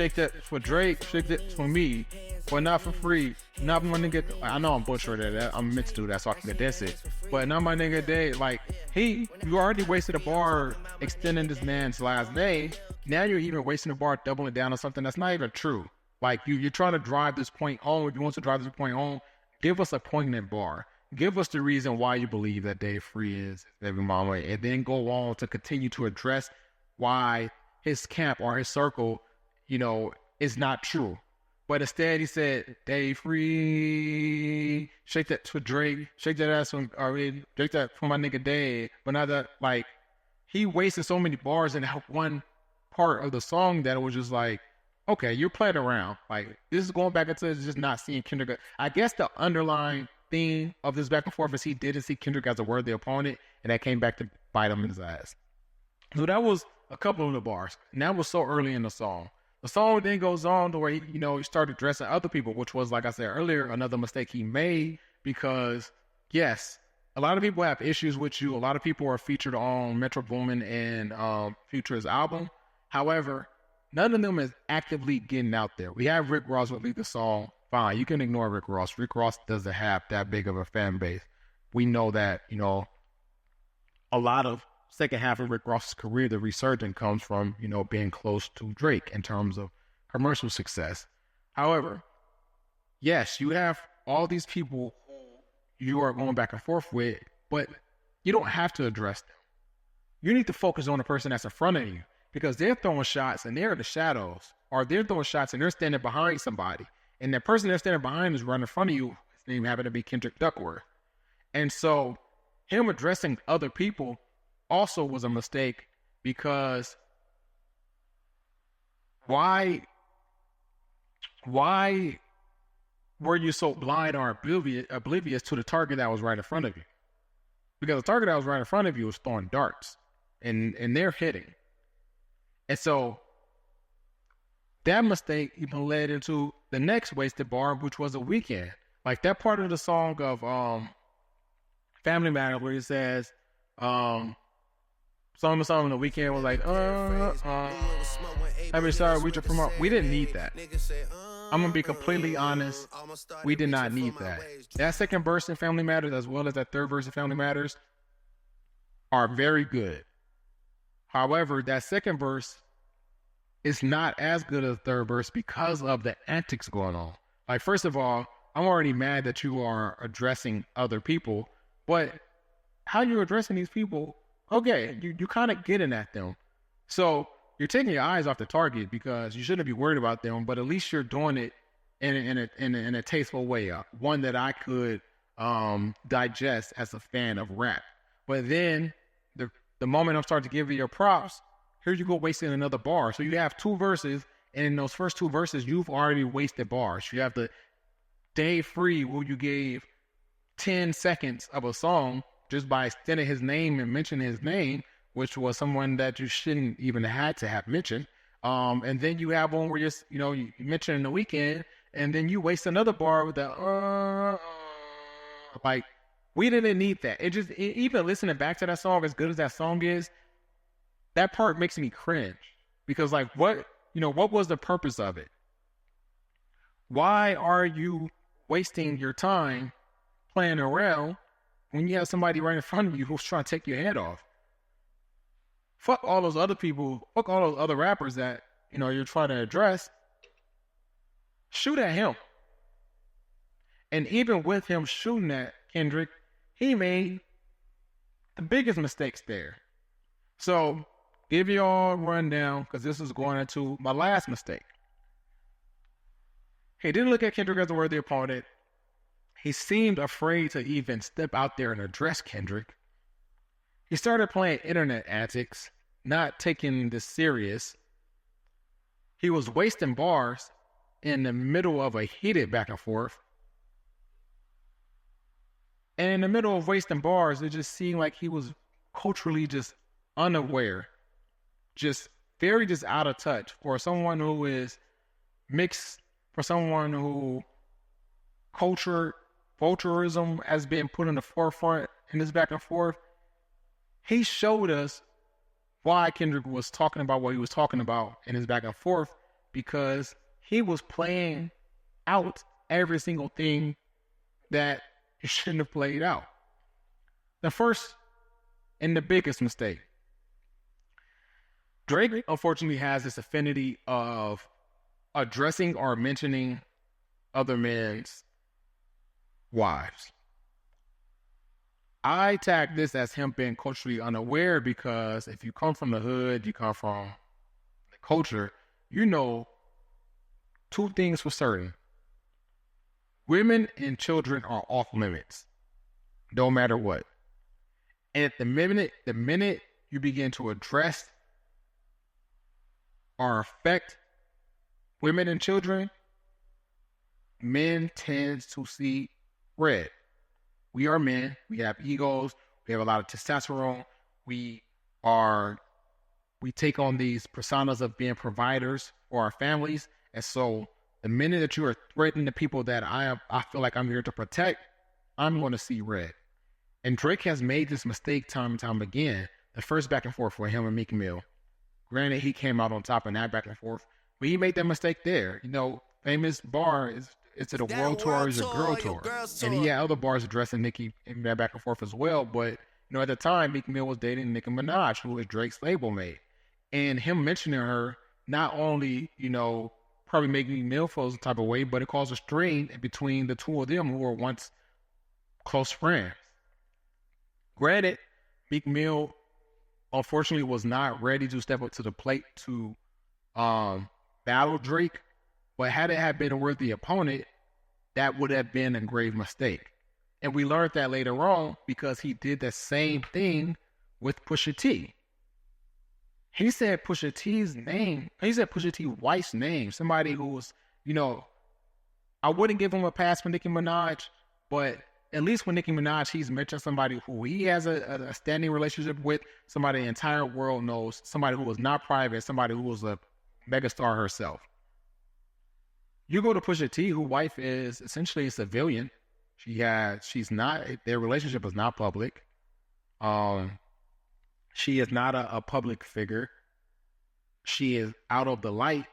Speaker 1: shake that for Drake, shake that for me, but not for free. Not my nigga. I know I'm butchering that. I'm meant to do that so I can condense it. But not my nigga Day. Like you already wasted a bar extending this man's last name. Now you're even wasting a bar doubling down on something that's not even true. Like you're trying to drive this point home. If you want to drive this point home, give us a poignant bar. Give us the reason why you believe that Dave Free is baby mama, and then go on to continue to address why his camp or his circle, is not true. But instead he said, Dave Free, shake that for Drake, shake that ass for, shake that for my nigga Dave. But not that, like, he wasted so many bars in one part of the song that it was just like, okay, you're playing around. Like, this is going back into just not seeing Kendrick. I guess the underlying theme of this back and forth is he didn't see Kendrick as a worthy opponent, and that came back to bite him in his ass. So that was a couple of the bars, and that was so early in the song. The song then goes on to where he started addressing other people, which was, like I said earlier, another mistake he made because, yes, a lot of people have issues with you. A lot of people are featured on Metro Boomin and Future's album. However, none of them is actively getting out there. We have Rick Ross release the song. Fine, you can ignore Rick Ross. Rick Ross doesn't have that big of a fan base. We know that, a lot of second half of Rick Ross's career, the resurgence comes from, being close to Drake in terms of commercial success. However, yes, you have all these people who you are going back and forth with, but you don't have to address them. You need to focus on the person that's in front of you because they're throwing shots and they're in the shadows, or they're throwing shots and they're standing behind somebody. And the person they're standing behind is right in front of you. His name happened to be Kendrick Duckworth. And so him addressing other people also was a mistake because why were you so blind or oblivious to the target that was right in front of you? Because the target that was right in front of you was throwing darts and they're hitting. And so that mistake even led into the next wasted bar, which was a weekend. Like that part of the song of Family Matter where it says, some in the weekend was like, I'm sorry, we just promote. We didn't need that. I'm gonna be completely honest. We did not need that. That second verse in Family Matters, as well as that third verse in Family Matters, are very good. However, that second verse is not as good as the third verse because of the antics going on. Like, first of all, I'm already mad that you are addressing other people, but how you're addressing these people, okay, you're kind of getting at them. So you're taking your eyes off the target because you shouldn't be worried about them, but at least you're doing it in a tasteful way, one that I could digest as a fan of rap. But then the moment I'm starting to give you your props, here you go wasting another bar. So you have two verses, and in those first two verses, you've already wasted bars. You have the Dave Free, where you gave 10 seconds of a song just by extending his name and mentioning his name, which was someone that you shouldn't even had to have mentioned. And then you have one where you mention in the weekend, and then you waste another bar with that, like, we didn't need that. Even listening back to that song, as good as that song is, that part makes me cringe because, like, what was the purpose of it? Why are you wasting your time playing around when you have somebody right in front of you who's trying to take your head off? Fuck all those other people, fuck all those other rappers that, you're trying to address. Shoot at him. And even with him shooting at Kendrick, he made the biggest mistakes there. So, give you all a rundown, because this is going into my last mistake. He didn't look at Kendrick as a worthy opponent. He seemed afraid to even step out there and address Kendrick. He started playing internet antics, not taking this serious. He was wasting bars in the middle of a heated back and forth. And in the middle of wasting bars, it just seemed like he was culturally just unaware, just very just out of touch for someone who is mixed, for someone who culturism has been put in the forefront in this back and forth. He showed us why Kendrick was talking about what he was talking about in his back and forth because he was playing out every single thing that he shouldn't have played out. The first and the biggest mistake. Drake, unfortunately, has this affinity of addressing or mentioning other men's wives. I tag this as him being culturally unaware because if you come from the hood, you come from the culture, you know two things for certain. Women and children are off limits, no matter what. And the minute you begin to address or affect women and children, men tend to see red. We are men. We have egos. We have a lot of testosterone. We take on these personas of being providers for our families. And so the minute that you are threatening the people that I feel like I'm here to protect, I'm going to see red. And Drake has made this mistake time and time again. The first back and forth for him and Meek Mill. Granted, he came out on top in that back and forth, but he made that mistake there. You know, famous bar is it a world tour or is a girl tour? And he had other bars addressing Nicki in that back and forth as well. But, you know, at the time, Meek Mill was dating Nicki Minaj, who was Drake's label mate. And him mentioning her not only, you know, probably making Meek Mill feel some type of way, but it caused a strain between the two of them who were once close friends. Granted, Meek Mill, unfortunately, was not ready to step up to the plate to battle Drake. But had it had been a worthy opponent, that would have been a grave mistake. And we learned that later on because he did the same thing with Pusha T. He said Pusha T's name, he said Pusha T wife's name, somebody who was, you know, I wouldn't give him a pass for Nicki Minaj, but at least with Nicki Minaj, he's mentioned somebody who he has a standing relationship with, somebody the entire world knows, somebody who was not private, somebody who was a megastar herself. You go to Pusha T, whose wife is essentially a civilian. She's not, their relationship is not public. She is not a public figure. She is out of the light.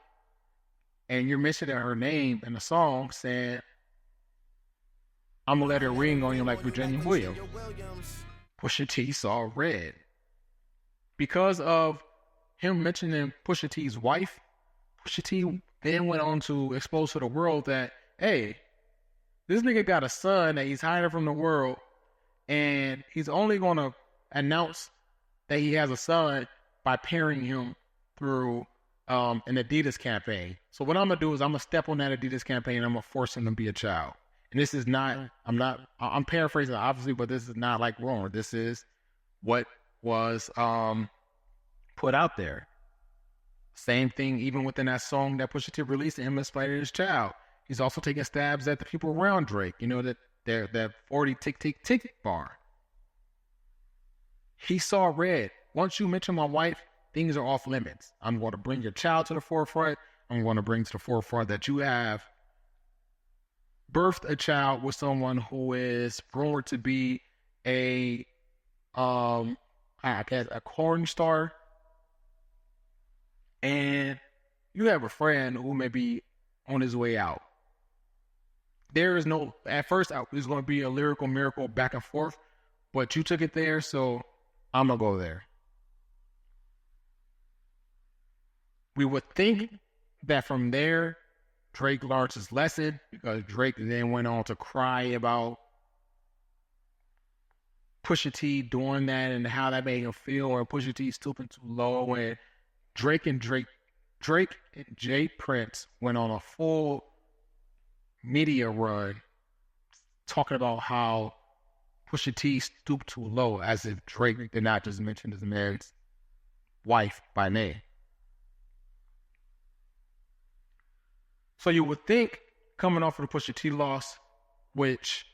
Speaker 1: And you're mentioning her name in the song saying, I'm gonna let her ring on you like Virginia Williams. Pusha T saw red. Because of him mentioning Pusha T's wife, Pusha T then went on to expose to the world that, hey, this nigga got a son that he's hiding from the world, and he's only gonna announce that he has a son by pairing him through an Adidas campaign. So what I'm gonna do is I'm gonna step on that Adidas campaign and I'm gonna force him to be a child. And this is not, I'm paraphrasing obviously, but this is not like wrong. This is what was put out there. Same thing even within that song that Pusha T released, him inspired his child. He's also taking stabs at the people around Drake, you know, that 40 tick tick tick bar. He saw red. Once you mention my wife, things are off limits. I'm going to bring your child to the forefront. I'm going to bring to the forefront that you have birthed a child with someone who is rumored to be a porn star, and you have a friend who may be on his way out. There is no, at first there's going to be a lyrical miracle back and forth, but you took it there, so I'm going to go there. We would think that from there, Drake learned his lesson, because Drake then went on to cry about Pusha T doing that and how that made him feel, and Pusha T stooping too low, and Drake and Jay Prince went on a full media run talking about how Pusha T stooped too low, as if Drake did not just mention his man's wife by name. So you would think, coming off of the Pusha T loss, which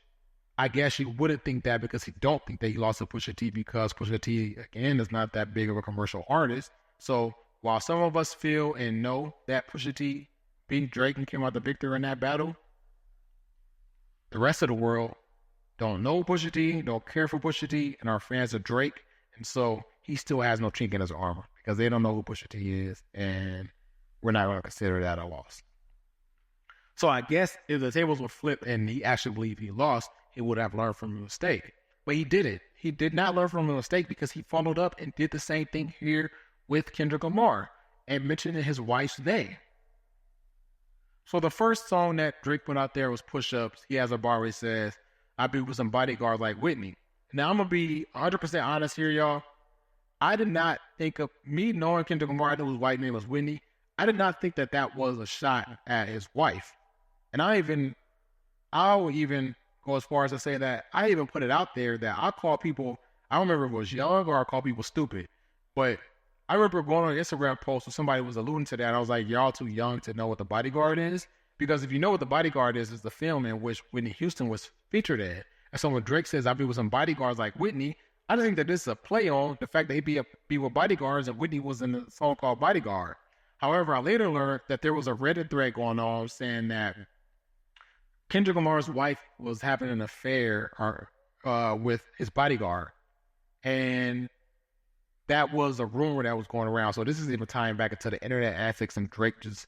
Speaker 1: I guess you wouldn't think that because you don't think that he lost to Pusha T, because Pusha T, again, is not that big of a commercial artist. So while some of us feel and know that Pusha T beat Drake and came out the victor in that battle, the rest of the world don't know Pusha T, don't care for Pusha T, and are fans of Drake. And so he still has no chink in his armor because they don't know who Pusha T is. And we're not going to consider that a loss. So I guess if the tables were flipped and he actually believed he lost, he would have learned from a mistake. But he didn't. He did not learn from a mistake because he followed up and did the same thing here with Kendrick Lamar and mentioned his wife's name. So the first song that Drake put out there was Push Ups. He has a bar where he says, I be with some bodyguards like Whitney. Now I'm going to be 100% honest here, y'all. I did not think of me knowing Kendrick Lamar, I knew his white name was Whitney. I did not think that that was a shot at his wife. And I'll even go as far as to say that I even put it out there that I call people, I don't remember if it was young or I call people stupid, but I remember going on an Instagram post where somebody was alluding to that. I was like, y'all too young to know what The Bodyguard is. Because if you know what The Bodyguard is the film in which Whitney Houston was featured in. And so when Drake says, I'll be with some bodyguards like Whitney, I think that this is a play on the fact that he'd be with bodyguards and Whitney was in a song called Bodyguard. However, I later learned that there was a Reddit thread going on saying that Kendrick Lamar's wife was having an affair with his bodyguard. And that was a rumor that was going around. So this is even tying back into the internet antics and Drake just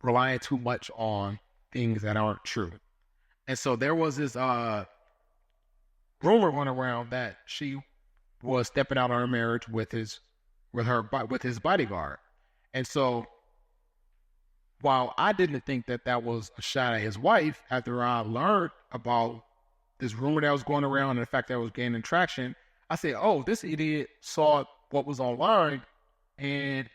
Speaker 1: relying too much on things that aren't true. And so there was this rumor going around that she was stepping out on her marriage with his bodyguard. And so while I didn't think that that was a shot at his wife, after I learned about this rumor that was going around and the fact that it was gaining traction, I said, oh, this idiot saw what was online and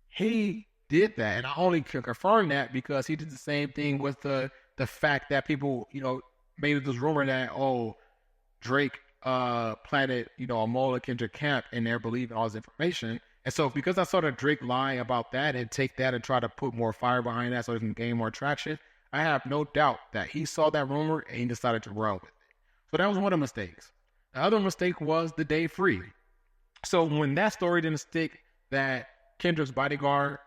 Speaker 1: he did that. And I only can confirm that because he did the same thing with the fact that people, made this rumor that, oh, Drake planted, a mole at Kendrick camp and they're believing all this information. And so because I saw that Drake lie about that and take that and try to put more fire behind that so it can gain more traction, I have no doubt that he saw that rumor and he decided to run with it. So that was one of the mistakes. The other mistake was the day free. So when that story didn't stick that Kendrick's bodyguard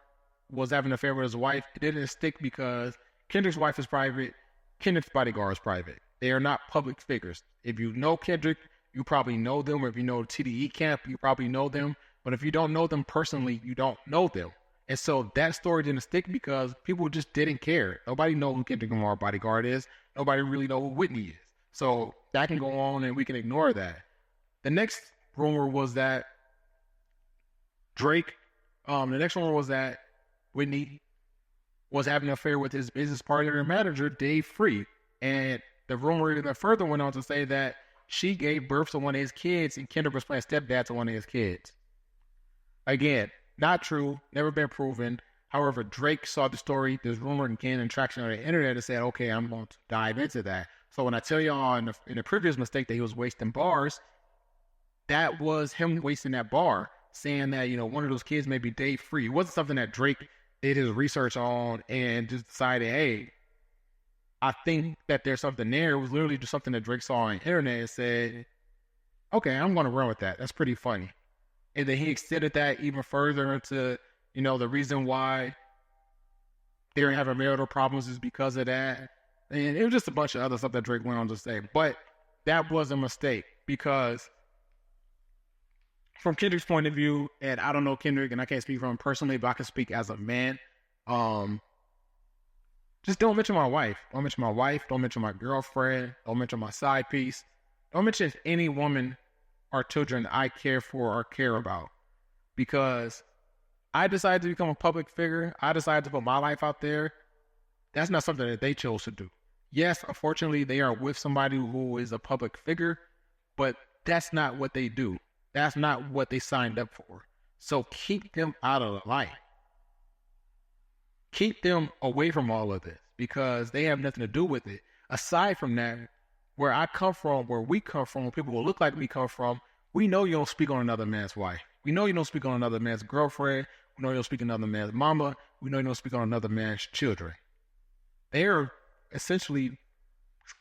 Speaker 1: was having an affair with his wife, it didn't stick because Kendrick's wife is private, Kendrick's bodyguard is private. They are not public figures. If you know Kendrick, you probably know them. Or if you know TDE camp, you probably know them. But if you don't know them personally, you don't know them. And so that story didn't stick because people just didn't care. Nobody knows who Kendrick Lamar bodyguard is. Nobody really knows who Whitney is. So that can go on and we can ignore that. The next rumor was that Whitney was having an affair with his business partner and manager, Dave Free. And the rumor even further went on to say that she gave birth to one of his kids and Kendrick was playing stepdad to one of his kids. Again, not true, never been proven. However, Drake saw the story, this rumor, and gaining traction on the internet and said, okay, I'm going to dive into that. So when I tell y'all in the previous mistake that he was wasting bars, that was him wasting that bar, saying that, one of those kids may be Dave Free. It wasn't something that Drake did his research on and just decided, hey, I think that there's something there. It was literally just something that Drake saw on the internet and said, okay, I'm going to run with that. That's pretty funny. And then he extended that even further into, the reason why they're having marital problems is because of that. And it was just a bunch of other stuff that Drake went on to say. But that was a mistake because from Kendrick's point of view, and I don't know Kendrick and I can't speak for him personally, but I can speak as a man. Just don't mention my wife. Don't mention my wife. Don't mention my girlfriend. Don't mention my side piece. Don't mention any woman or children I care for or care about. Because I decided to become a public figure. I decided to put my life out there. That's not something that they chose to do. Yes, unfortunately, they are with somebody who is a public figure, but that's not what they do. That's not what they signed up for. So keep them out of the light. Keep them away from all of this because they have nothing to do with it. Aside from that, where I come from, where we come from, where people will look like we come from, we know you don't speak on another man's wife. We know you don't speak on another man's girlfriend. We know you don't speak on another man's mama. We know you don't speak on another man's children. They are essentially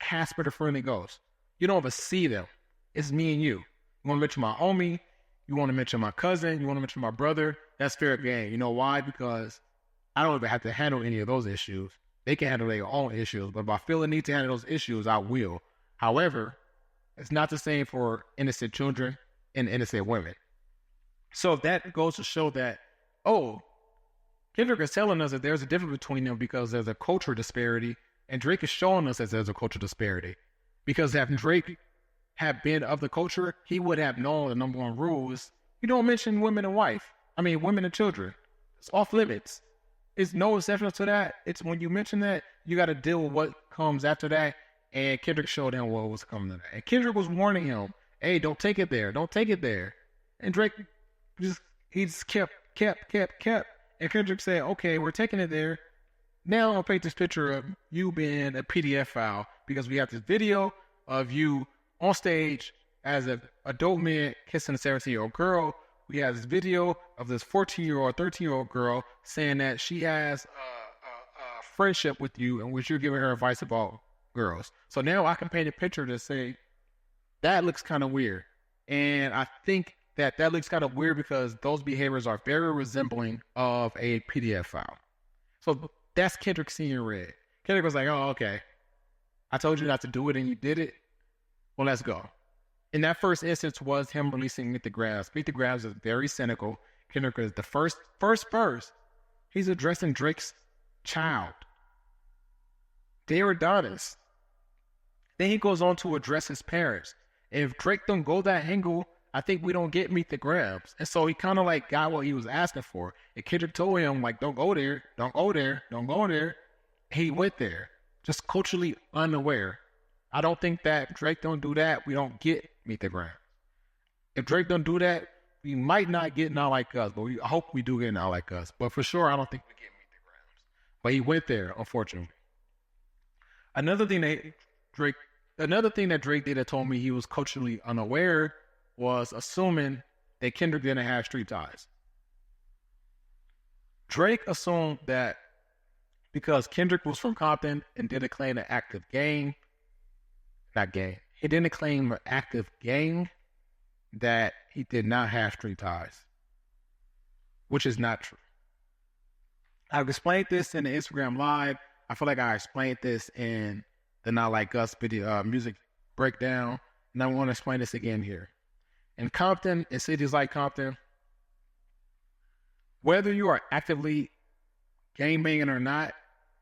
Speaker 1: Casper the Friendly Ghost. You don't ever see them. It's me and you. You want to mention my homie. You want to mention my cousin. You want to mention my brother. That's fair game. You know why? Because I don't even have to handle any of those issues. They can handle their own issues. But if I feel the need to handle those issues, I will. However, it's not the same for innocent children and innocent women. So that goes to show that, Kendrick is telling us that there's a difference between them because there's a cultural disparity, and Drake is showing us that there's a cultural disparity. Because if Drake had been of the culture, he would have known the number one rule is you don't mention women and children. It's off limits. It's no exception to that. It's when you mention that, you got to deal with what comes after that. And Kendrick showed him what was coming to that. And Kendrick was warning him, hey, don't take it there. Don't take it there. And Drake just kept. And Kendrick said, okay, we're taking it there. Now I'll paint this picture of you being a PDF file because we have this video of you on stage as an adult man kissing a 17-year-old girl. We have this video of this 14-year-old, 13-year-old girl saying that she has a friendship with you in which you're giving her advice about girls. So now I can paint a picture to say, that looks kind of weird. And I think that looks kind of weird because those behaviors are very resembling of a PDF file. So that's Kendrick seeing red. Kendrick was like, oh, okay. I told you not to do it and you did it. Well, let's go. And that first instance was him releasing Meet the Grabs. Meet the Grabs is very cynical. Kendrick is the first verse. He's addressing Drake's child. They're Adonis. Then he goes on to address his parents. If Drake don't go that angle, I think we don't get Meet the Grabs. And so he kind of like got what he was asking for. And Kendrick told him, like, don't go there, don't go there, don't go there. He went there, just culturally unaware. I don't think that Drake don't do that, we don't get Meet the Grabs. If Drake don't do that, we might not get Not Like Us, but I hope we do get Not Like Us. But for sure, I don't think we get Meet the Grabs. But he went there, unfortunately. Another thing that Drake did that told me he was culturally unaware was assuming that Kendrick didn't have street ties. Drake assumed that because Kendrick was from Compton and didn't claim an active gang, he didn't claim an active gang, that he did not have street ties, which is not true. I've explained this in the Instagram Live. I feel like I explained this in the Not Like Us video, music breakdown, and I want to explain this again here. In Compton, in cities like Compton, whether you are actively gang banging or not,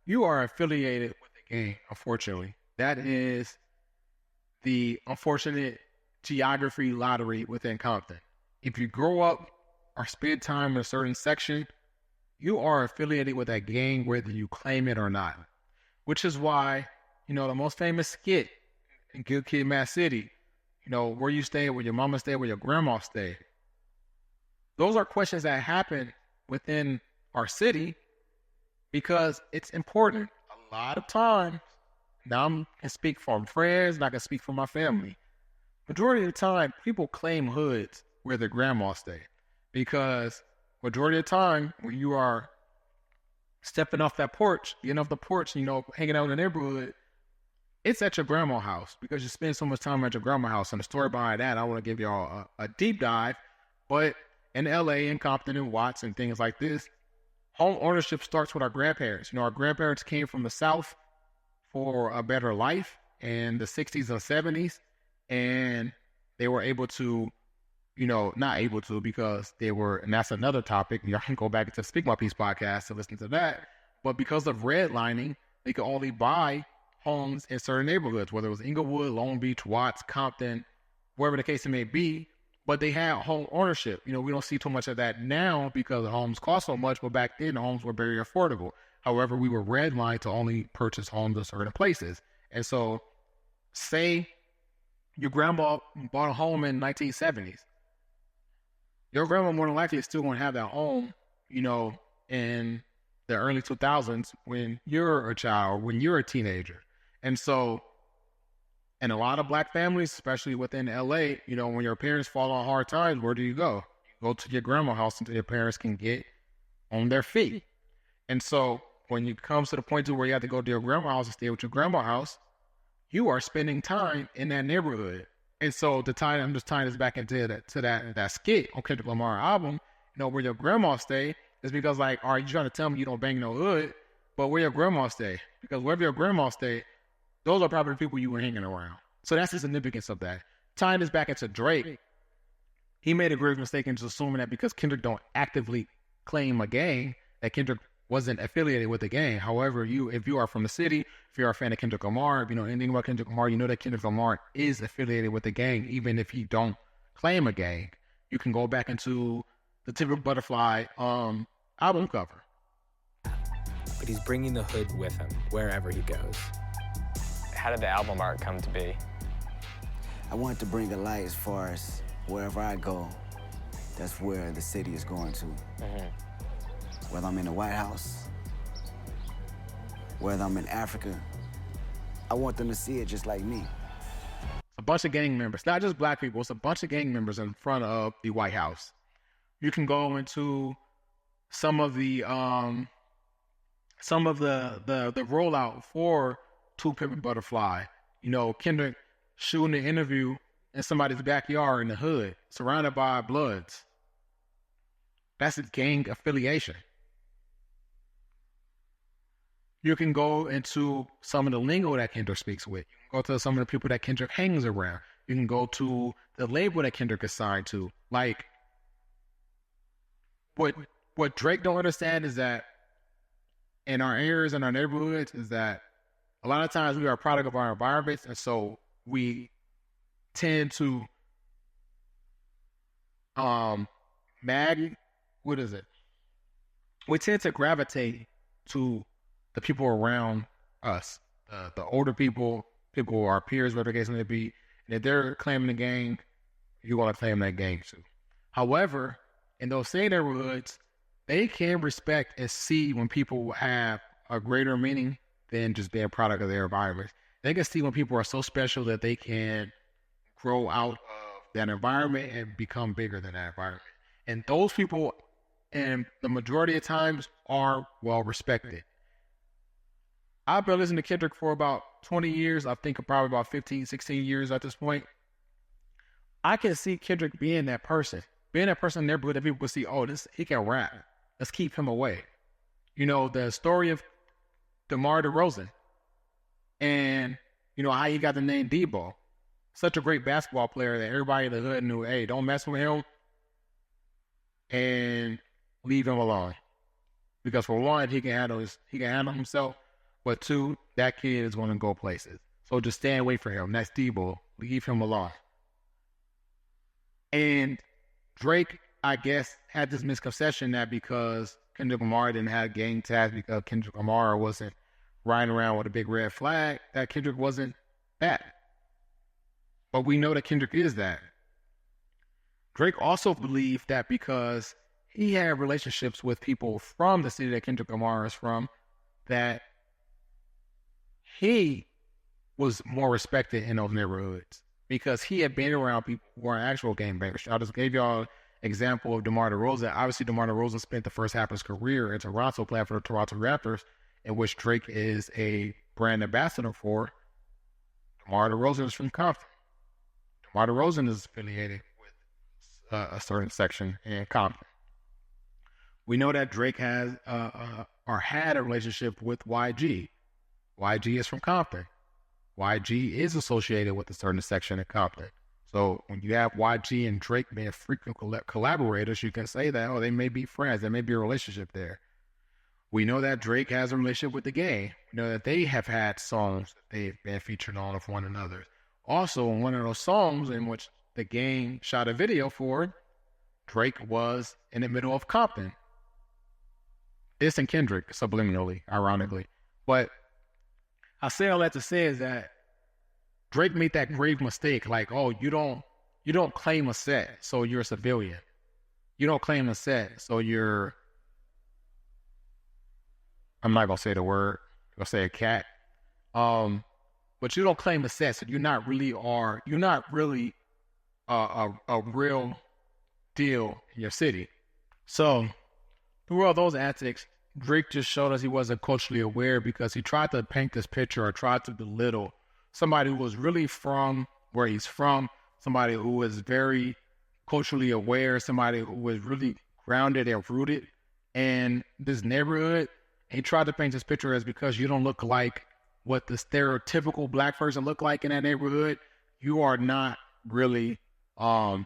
Speaker 1: you are affiliated with the gang, unfortunately. That is the unfortunate geography lottery within Compton. If you grow up or spend time in a certain section, you are affiliated with that gang whether you claim it or not. Which is why, the most famous skit in Good Kid, Mad City, where you stay, where your mama stay, where your grandma stay. Those are questions that happen within our city because it's important. A lot of times, now I can speak from friends and I can speak from my family. Majority of the time, people claim hoods where their grandma stay because majority of the time, when you are stepping off that porch, getting off the porch, hanging out in the neighborhood, it's at your grandma's house because you spend so much time at your grandma's house. And the story behind that, I want to give y'all a deep dive. But in LA and Compton and Watts and things like this, home ownership starts with our grandparents. Our grandparents came from the South for a better life in the 60s and 70s. And they were able to, not able to because they were, and that's another topic. Y'all can go back to Speak My Peace podcast to listen to that. But because of redlining, they could only buy homes in certain neighborhoods, whether it was Inglewood, Long Beach, Watts, Compton, wherever the case may be, but they had home ownership. We don't see too much of that now because the homes cost so much, but back then the homes were very affordable. However, we were redlined to only purchase homes in certain places. And so, say your grandma bought a home in 1970s. Your grandma more than likely is still going to have that home, in the early 2000s when you're a child, when you're a teenager. And so, in a lot of black families, especially within LA, when your parents fall on hard times, where do you go? You go to your grandma's house until your parents can get on their feet. And so, when it comes to the point to where you have to go to your grandma's house and stay with your grandma's house, you are spending time in that neighborhood. And so, I'm just tying this back into that skit on Kendrick Lamar album, where your grandma stay, is because all right, you're trying to tell me you don't bang no hood, but where your grandma stay? Because wherever your grandma stay, those are probably the people you were hanging around. So that's the significance of that. Tying this back into Drake, he made a grave mistake in just assuming that because Kendrick don't actively claim a gang, that Kendrick wasn't affiliated with the gang. However, if you are from the city, if you're a fan of Kendrick Lamar, if you know anything about Kendrick Lamar, you know that Kendrick Lamar is affiliated with the gang, even if he don't claim a gang. You can go back into the Typical Butterfly album cover.
Speaker 7: But he's bringing the hood with him wherever he goes.
Speaker 8: How did the album art come to be?
Speaker 9: I wanted to bring a light as far as wherever I go, that's where the city is going to. Whether I'm in the White House, whether I'm in Africa, I want them to see it just like me.
Speaker 1: A bunch of gang members, not just black people, it's a bunch of gang members in front of the White House. You can go into some of the rollout for To Pimp a Butterfly. You know, Kendrick shooting an interview in somebody's backyard in the hood, surrounded by Bloods. That's a gang affiliation. You can go into some of the lingo that Kendrick speaks with. You can go to some of the people that Kendrick hangs around. You can go to the label that Kendrick is signed to. Like, what Drake don't understand is that in our areas and our neighborhoods is that a lot of times we are a product of our environments, and so we tend to we tend to gravitate to the people around us, the older people our peers, whatever the case may be. And if they're claiming the gang, you want to claim that gang too. However, in those same neighborhoods, they can respect and see when people have a greater meaning than just being a product of their environment. They can see when people are so special that they can grow out of that environment and become bigger than that environment. And those people, and the majority of times, are well respected. I've been listening to Kendrick for about 20 years. I think probably about 15, 16 years at this point. I can see Kendrick being that person in the neighborhood that people see, oh, he can rap. Let's keep him away. You know, the story of DeMar DeRozan and, you know, how he got the name Debo. Such a great basketball player that everybody in the hood knew, hey, don't mess with him and leave him alone. Because for one, he can handle himself. But two, that kid is going to go places. So just stay away from him. That's Debo. Leave him alone. And Drake, I guess, had this misconception that because Kendrick Lamar didn't have gang ties, because Kendrick Lamar wasn't riding around with a big red flag, that Kendrick wasn't that. But we know that Kendrick is that. Drake also believed that because he had relationships with people from the city that Kendrick Lamar is from, that he was more respected in those neighborhoods because he had been around people who are actual gangbangers. I just gave y'all an example of DeMar DeRozan. Obviously, DeMar DeRozan spent the first half of his career in Toronto playing for the Toronto Raptors, in which Drake is a brand ambassador for. DeMar DeRozan is from Compton. DeMar DeRozan is affiliated with a certain section in Compton. We know that Drake has or had a relationship with YG. YG is from Compton. YG is associated with a certain section of Compton. So when you have YG and Drake being frequent collaborators, you can say that, oh, they may be friends. There may be a relationship there. We know that Drake has a relationship with the gang. We know that they have had songs that they've been featured on of one another. Also, in one of those songs in which the gang shot a video for, Drake was in the middle of Compton. This and Kendrick, subliminally, ironically. But I say all that to say is that Drake made that grave mistake, like, oh, you don't claim a set, so you're a civilian. You don't claim a set, so you're, I'm not gonna say the word, I'm gonna say a cat. But you don't claim a set, so you're not really a real deal in your city. So through all those antics, Drake just showed us he wasn't culturally aware because he tried to paint this picture or tried to belittle somebody who was really from where he's from, somebody who was very culturally aware, somebody who was really grounded and rooted in this neighborhood. He tried to paint this picture as because you don't look like what the stereotypical black person look like in that neighborhood, you are not really a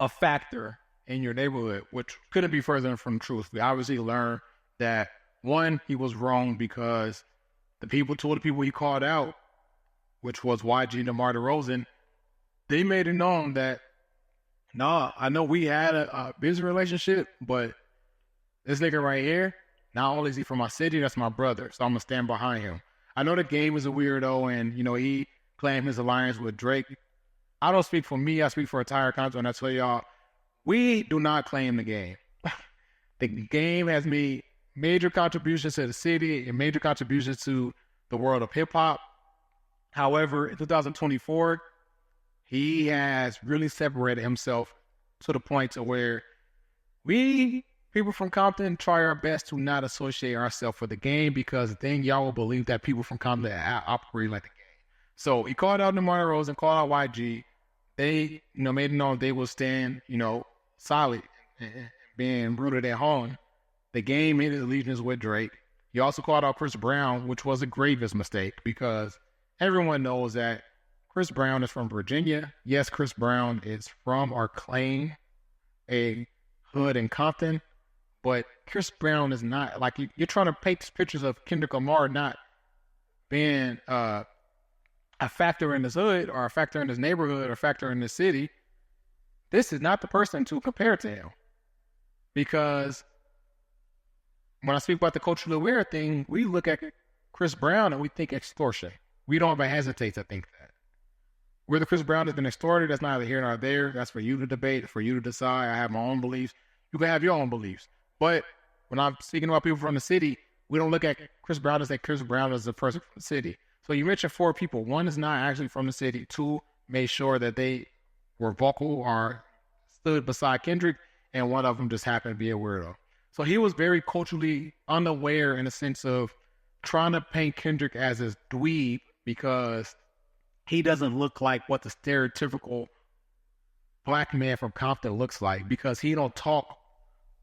Speaker 1: factor in your neighborhood, which couldn't be further from the truth. We obviously learned that one, he was wrong because the people he called out, which was YG and DeMar DeRozan, they made it known that, nah, I know we had a business relationship, but this nigga right here, not only is he from my city, that's my brother, so I'm going to stand behind him. I know the game is a weirdo, and, he claimed his alliance with Drake. I don't speak for me, I speak for entire country, and I tell y'all, we do not claim the game. The game has made major contributions to the city and major contributions to the world of hip-hop. However, in 2024, he has really separated himself to the point to where we, people from Compton, try our best to not associate ourselves with the game, because then y'all will believe that people from Compton operate like the game. So he called out DeMar DeRozan, called out YG. They, made it known they will stand, solid and being rooted at home. The game made his allegiance with Drake. He also called out Chris Brown, which was a grievous mistake, because everyone knows that Chris Brown is from Virginia. Yes, Chris Brown is from or claim a hood in Compton, but Chris Brown is not, like, you're trying to paint pictures of Kendrick Lamar not being a factor in his hood or a factor in his neighborhood or a factor in the city. This is not the person to compare to him, because when I speak about the culturally aware thing, we look at Chris Brown and we think extortion. We don't even hesitate to think that. Whether Chris Brown has been extorted, that's neither here nor there. That's for you to debate, for you to decide. I have my own beliefs. You can have your own beliefs. But when I'm speaking about people from the city, we don't look at Chris Brown as Chris Brown as a person from the city. So you mentioned 4 people. 1 is not actually from the city. 2 made sure that they were vocal or stood beside Kendrick, and 1 of them just happened to be a weirdo. So he was very culturally unaware in the sense of trying to paint Kendrick as his dweeb, because he doesn't look like what the stereotypical black man from Compton looks like, because he don't talk,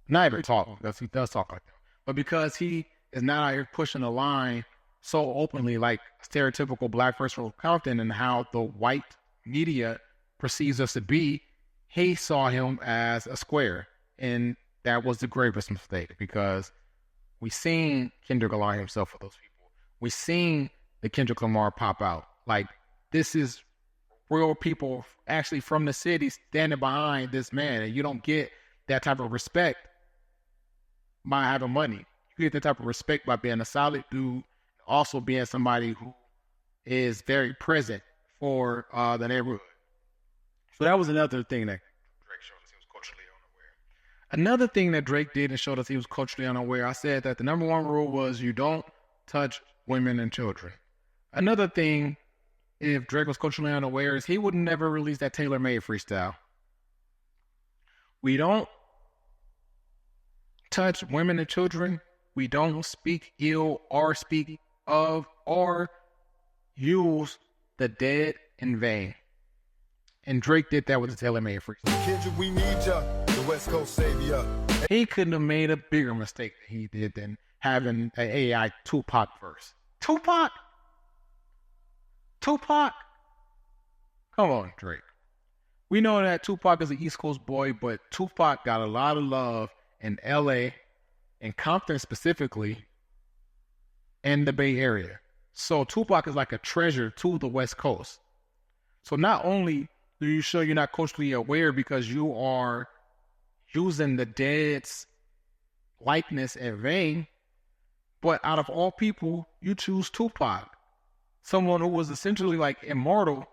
Speaker 1: not even talk, because he does talk like that, but because he is not out here pushing the line so openly like stereotypical black person from Compton and how the white media perceives us to be, he saw him as a square. And that was the gravest mistake, because we seen Kendrick align himself with those people. We seen the Kendrick Lamar pop out. Like, this is real people actually from the city standing behind this man, and you don't get that type of respect by having money. You get that type of respect by being a solid dude, also being somebody who is very present for the neighborhood. So that was another thing that Drake showed us he was culturally unaware. Another thing that Drake did and showed us he was culturally unaware, I said that the number 1 rule was you don't touch women and children. Another thing, if Drake was culturally unaware, is he would never release that tailor-made freestyle. We don't touch women and children. We don't speak ill or speak of or use the dead in vain. And Drake did that with the tailor-made freestyle.
Speaker 10: Kendrick, we need ya. The West Coast savior.
Speaker 1: He couldn't have made a bigger mistake than he did than having an AI Tupac verse. Tupac? Come on, Drake. We know that Tupac is an East Coast boy, but Tupac got a lot of love in LA and Compton specifically, and the Bay Area. So Tupac is like a treasure to the West Coast. So not only do you show you're not culturally aware because you are using the dead's likeness in vain, but out of all people, you choose Tupac, someone who was essentially like immortal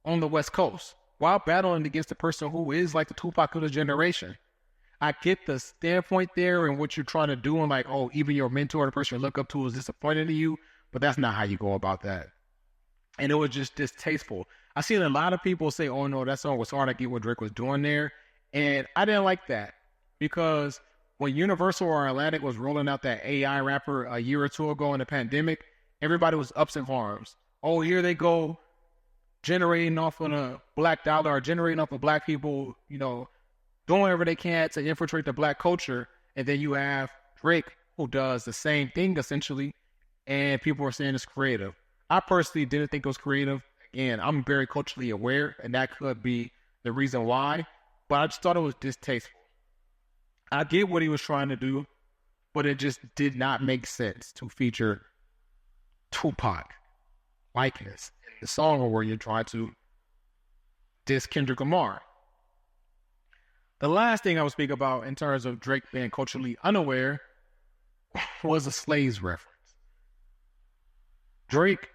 Speaker 1: on the West Coast, while battling against the person who is like the Tupac of the generation. I get the standpoint there and what you're trying to do, and like, oh, even your mentor, the person you look up to, is disappointed in you, but that's not how you go about that. And it was just distasteful. I seen a lot of people say, oh no, that song was hard. I get what Drake was doing there. And I didn't like that, because when Universal or Atlantic was rolling out that AI rapper a year or 2 ago in the pandemic, everybody was ups in arms. Oh, here they go, generating off on a black dollar or generating off of black people, you know, doing whatever they can to infiltrate the black culture. And then you have Drake, who does the same thing essentially, and people are saying it's creative. I personally didn't think it was creative. Again, I'm very culturally aware, and that could be the reason why, but I just thought it was distasteful. I get what he was trying to do, but it just did not make sense to feature Tupac likeness in the song where you're trying to diss Kendrick Lamar. The last thing I would speak about in terms of Drake being culturally unaware was a slaves reference. Drake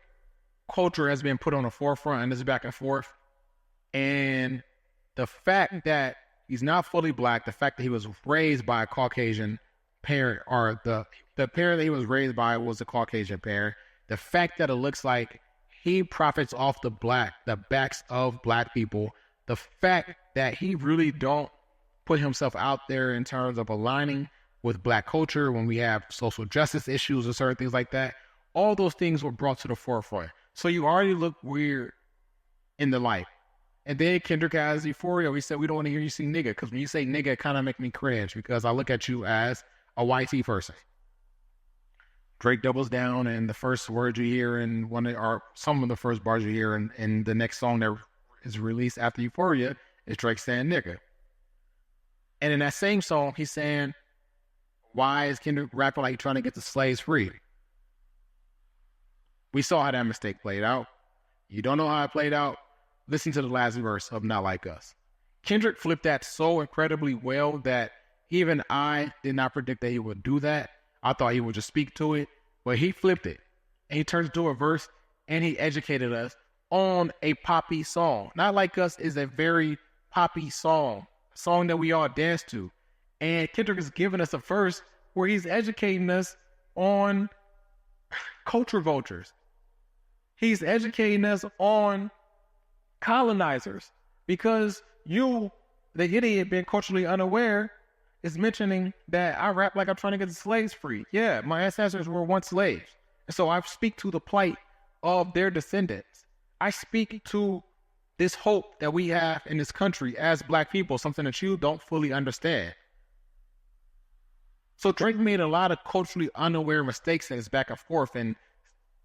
Speaker 1: culture has been put on the forefront and this is back and forth. And the fact that he's not fully black, the fact that he was raised by a Caucasian parent, or the parent that he was raised by was a Caucasian parent, the fact that it looks like he profits off the backs of black people, the fact that he really don't put himself out there in terms of aligning with black culture when we have social justice issues or certain things like that, all those things were brought to the forefront. So you already look weird in the light. And then Kendrick has Euphoria. We said, we don't want to hear you sing nigga, because when you say nigga, it kind of make me cringe because I look at you as a YT person. Drake doubles down, and the first words you hear in some of the first bars you hear in the next song that is released after Euphoria is Drake saying nigga. And in that same song, he's saying, why is Kendrick rapping like trying to get the slaves free? We saw how that mistake played out. You don't know how it played out? Listen to the last verse of Not Like Us. Kendrick flipped that so incredibly well that even I did not predict that he would do that. I thought he would just speak to it, but he flipped it. And he turned it to a verse, and he educated us on a poppy song. Not Like Us is a very poppy song, a song that we all dance to. And Kendrick is giving us a verse where he's educating us on culture vultures. He's educating us on colonizers, because you, the idiot being culturally unaware, is mentioning that I rap like I'm trying to get the slaves free. Yeah, my ancestors were once slaves. And so I speak to the plight of their descendants. I speak to this hope that we have in this country as black people, something that you don't fully understand. So Drake made a lot of culturally unaware mistakes in his back and forth and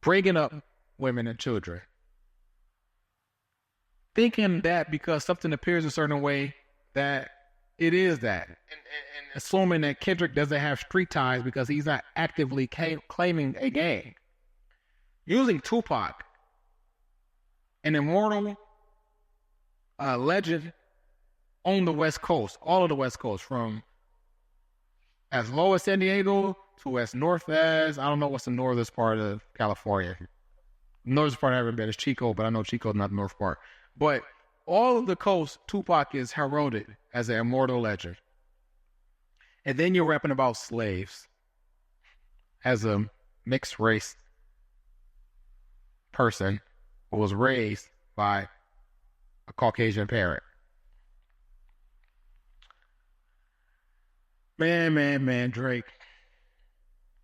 Speaker 1: bringing up women and children. Thinking that because something appears a certain way, that it is that. And assuming that Kendrick doesn't have street ties because he's not actively claiming a gang. Using Tupac, an immortal legend on the West Coast, all of the West Coast, from as low as San Diego to as north as, I don't know what's the northern part of California. The northern part I haven't been is Chico, but I know Chico's not the north part. But all of the coast, Tupac is heralded as an immortal legend. And then you're rapping about slaves as a mixed race person who was raised by a Caucasian parent. Man, Drake.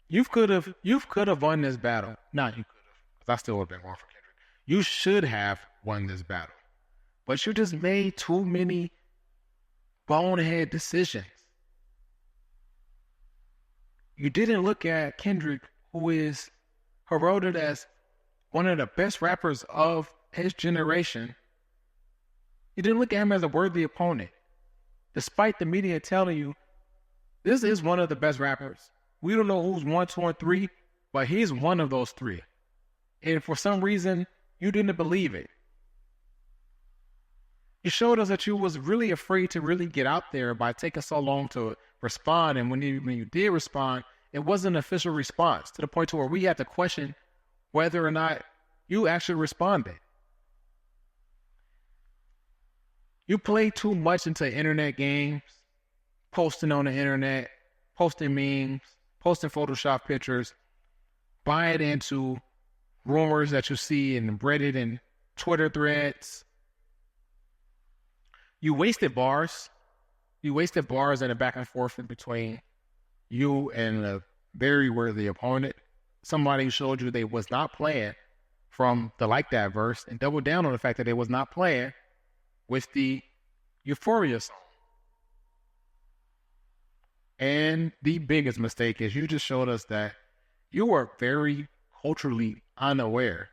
Speaker 1: You could have won this battle. Not you could have, because I still would have been going for Kendrick. You should have won this battle. But you just made too many bonehead decisions. You didn't look at Kendrick, who is heralded as one of the best rappers of his generation. You didn't look at him as a worthy opponent. Despite the media telling you, this is one of the best rappers. We don't know who's 1, 2, or 3, but he's one of those 3. And for some reason, you didn't believe it. You showed us that you was really afraid to really get out there by taking so long to respond. And when you did respond, it wasn't an official response, to the point to where we had to question whether or not you actually responded. You play too much into internet games, posting on the internet, posting memes, posting Photoshop pictures, buying into rumors that you see in Reddit and Twitter threads. You wasted bars. You wasted bars in a back and forth in between you and a very worthy opponent. Somebody showed you they was not playing from the Like That verse and doubled down on the fact that they was not playing with the Euphoria song. And the biggest mistake is you just showed us that you were very culturally unaware.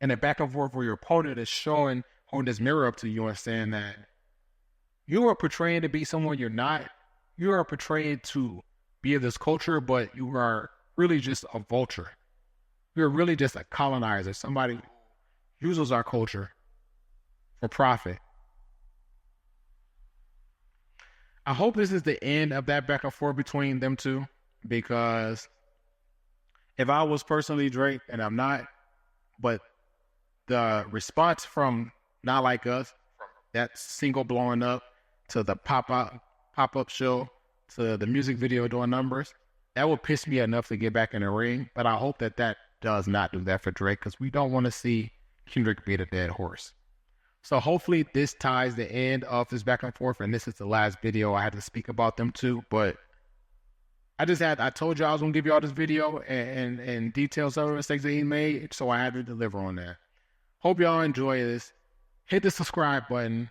Speaker 1: And the back and forth where your opponent is holding this mirror up to you and saying that you are portraying to be someone you're not. You are portraying to be of this culture, but you are really just a vulture. You're really just a colonizer, somebody who uses our culture for profit. I hope this is the end of that back and forth between them two, because if I was personally Drake, and I'm not, but the response from Not Like Us, from that single blowing up to the pop-up show to the music video doing numbers, that would piss me enough to get back in the ring. But I hope that that does not do that for Drake, because we don't want to see Kendrick beat a dead horse. So hopefully this ties the end of this back and forth, and this is the last video I had to speak about them two. But I told you I was gonna give y'all this video and details of the mistakes that he made, so I had to deliver on that. Hope y'all enjoy this. Hit the subscribe button.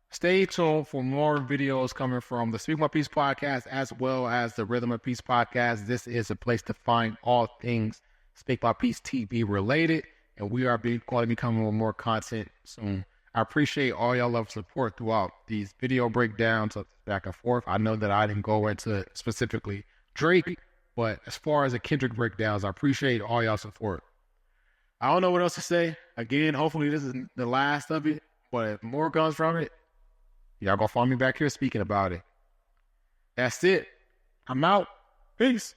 Speaker 1: Stay tuned for more videos coming from the Speak My Peace podcast, as well as the Rhythm of Peace podcast. This is a place to find all things Speak My Peace TV related, and we are going to be coming with more content soon. I appreciate all y'all love support throughout these video breakdowns of back and forth. I know that I didn't go into specifically Drake, but as far as the Kendrick breakdowns, I appreciate all y'all support. I don't know what else to say. Again, hopefully this is the last of it, but if more comes from it, y'all gonna find me back here speaking about it. That's it. I'm out. Peace.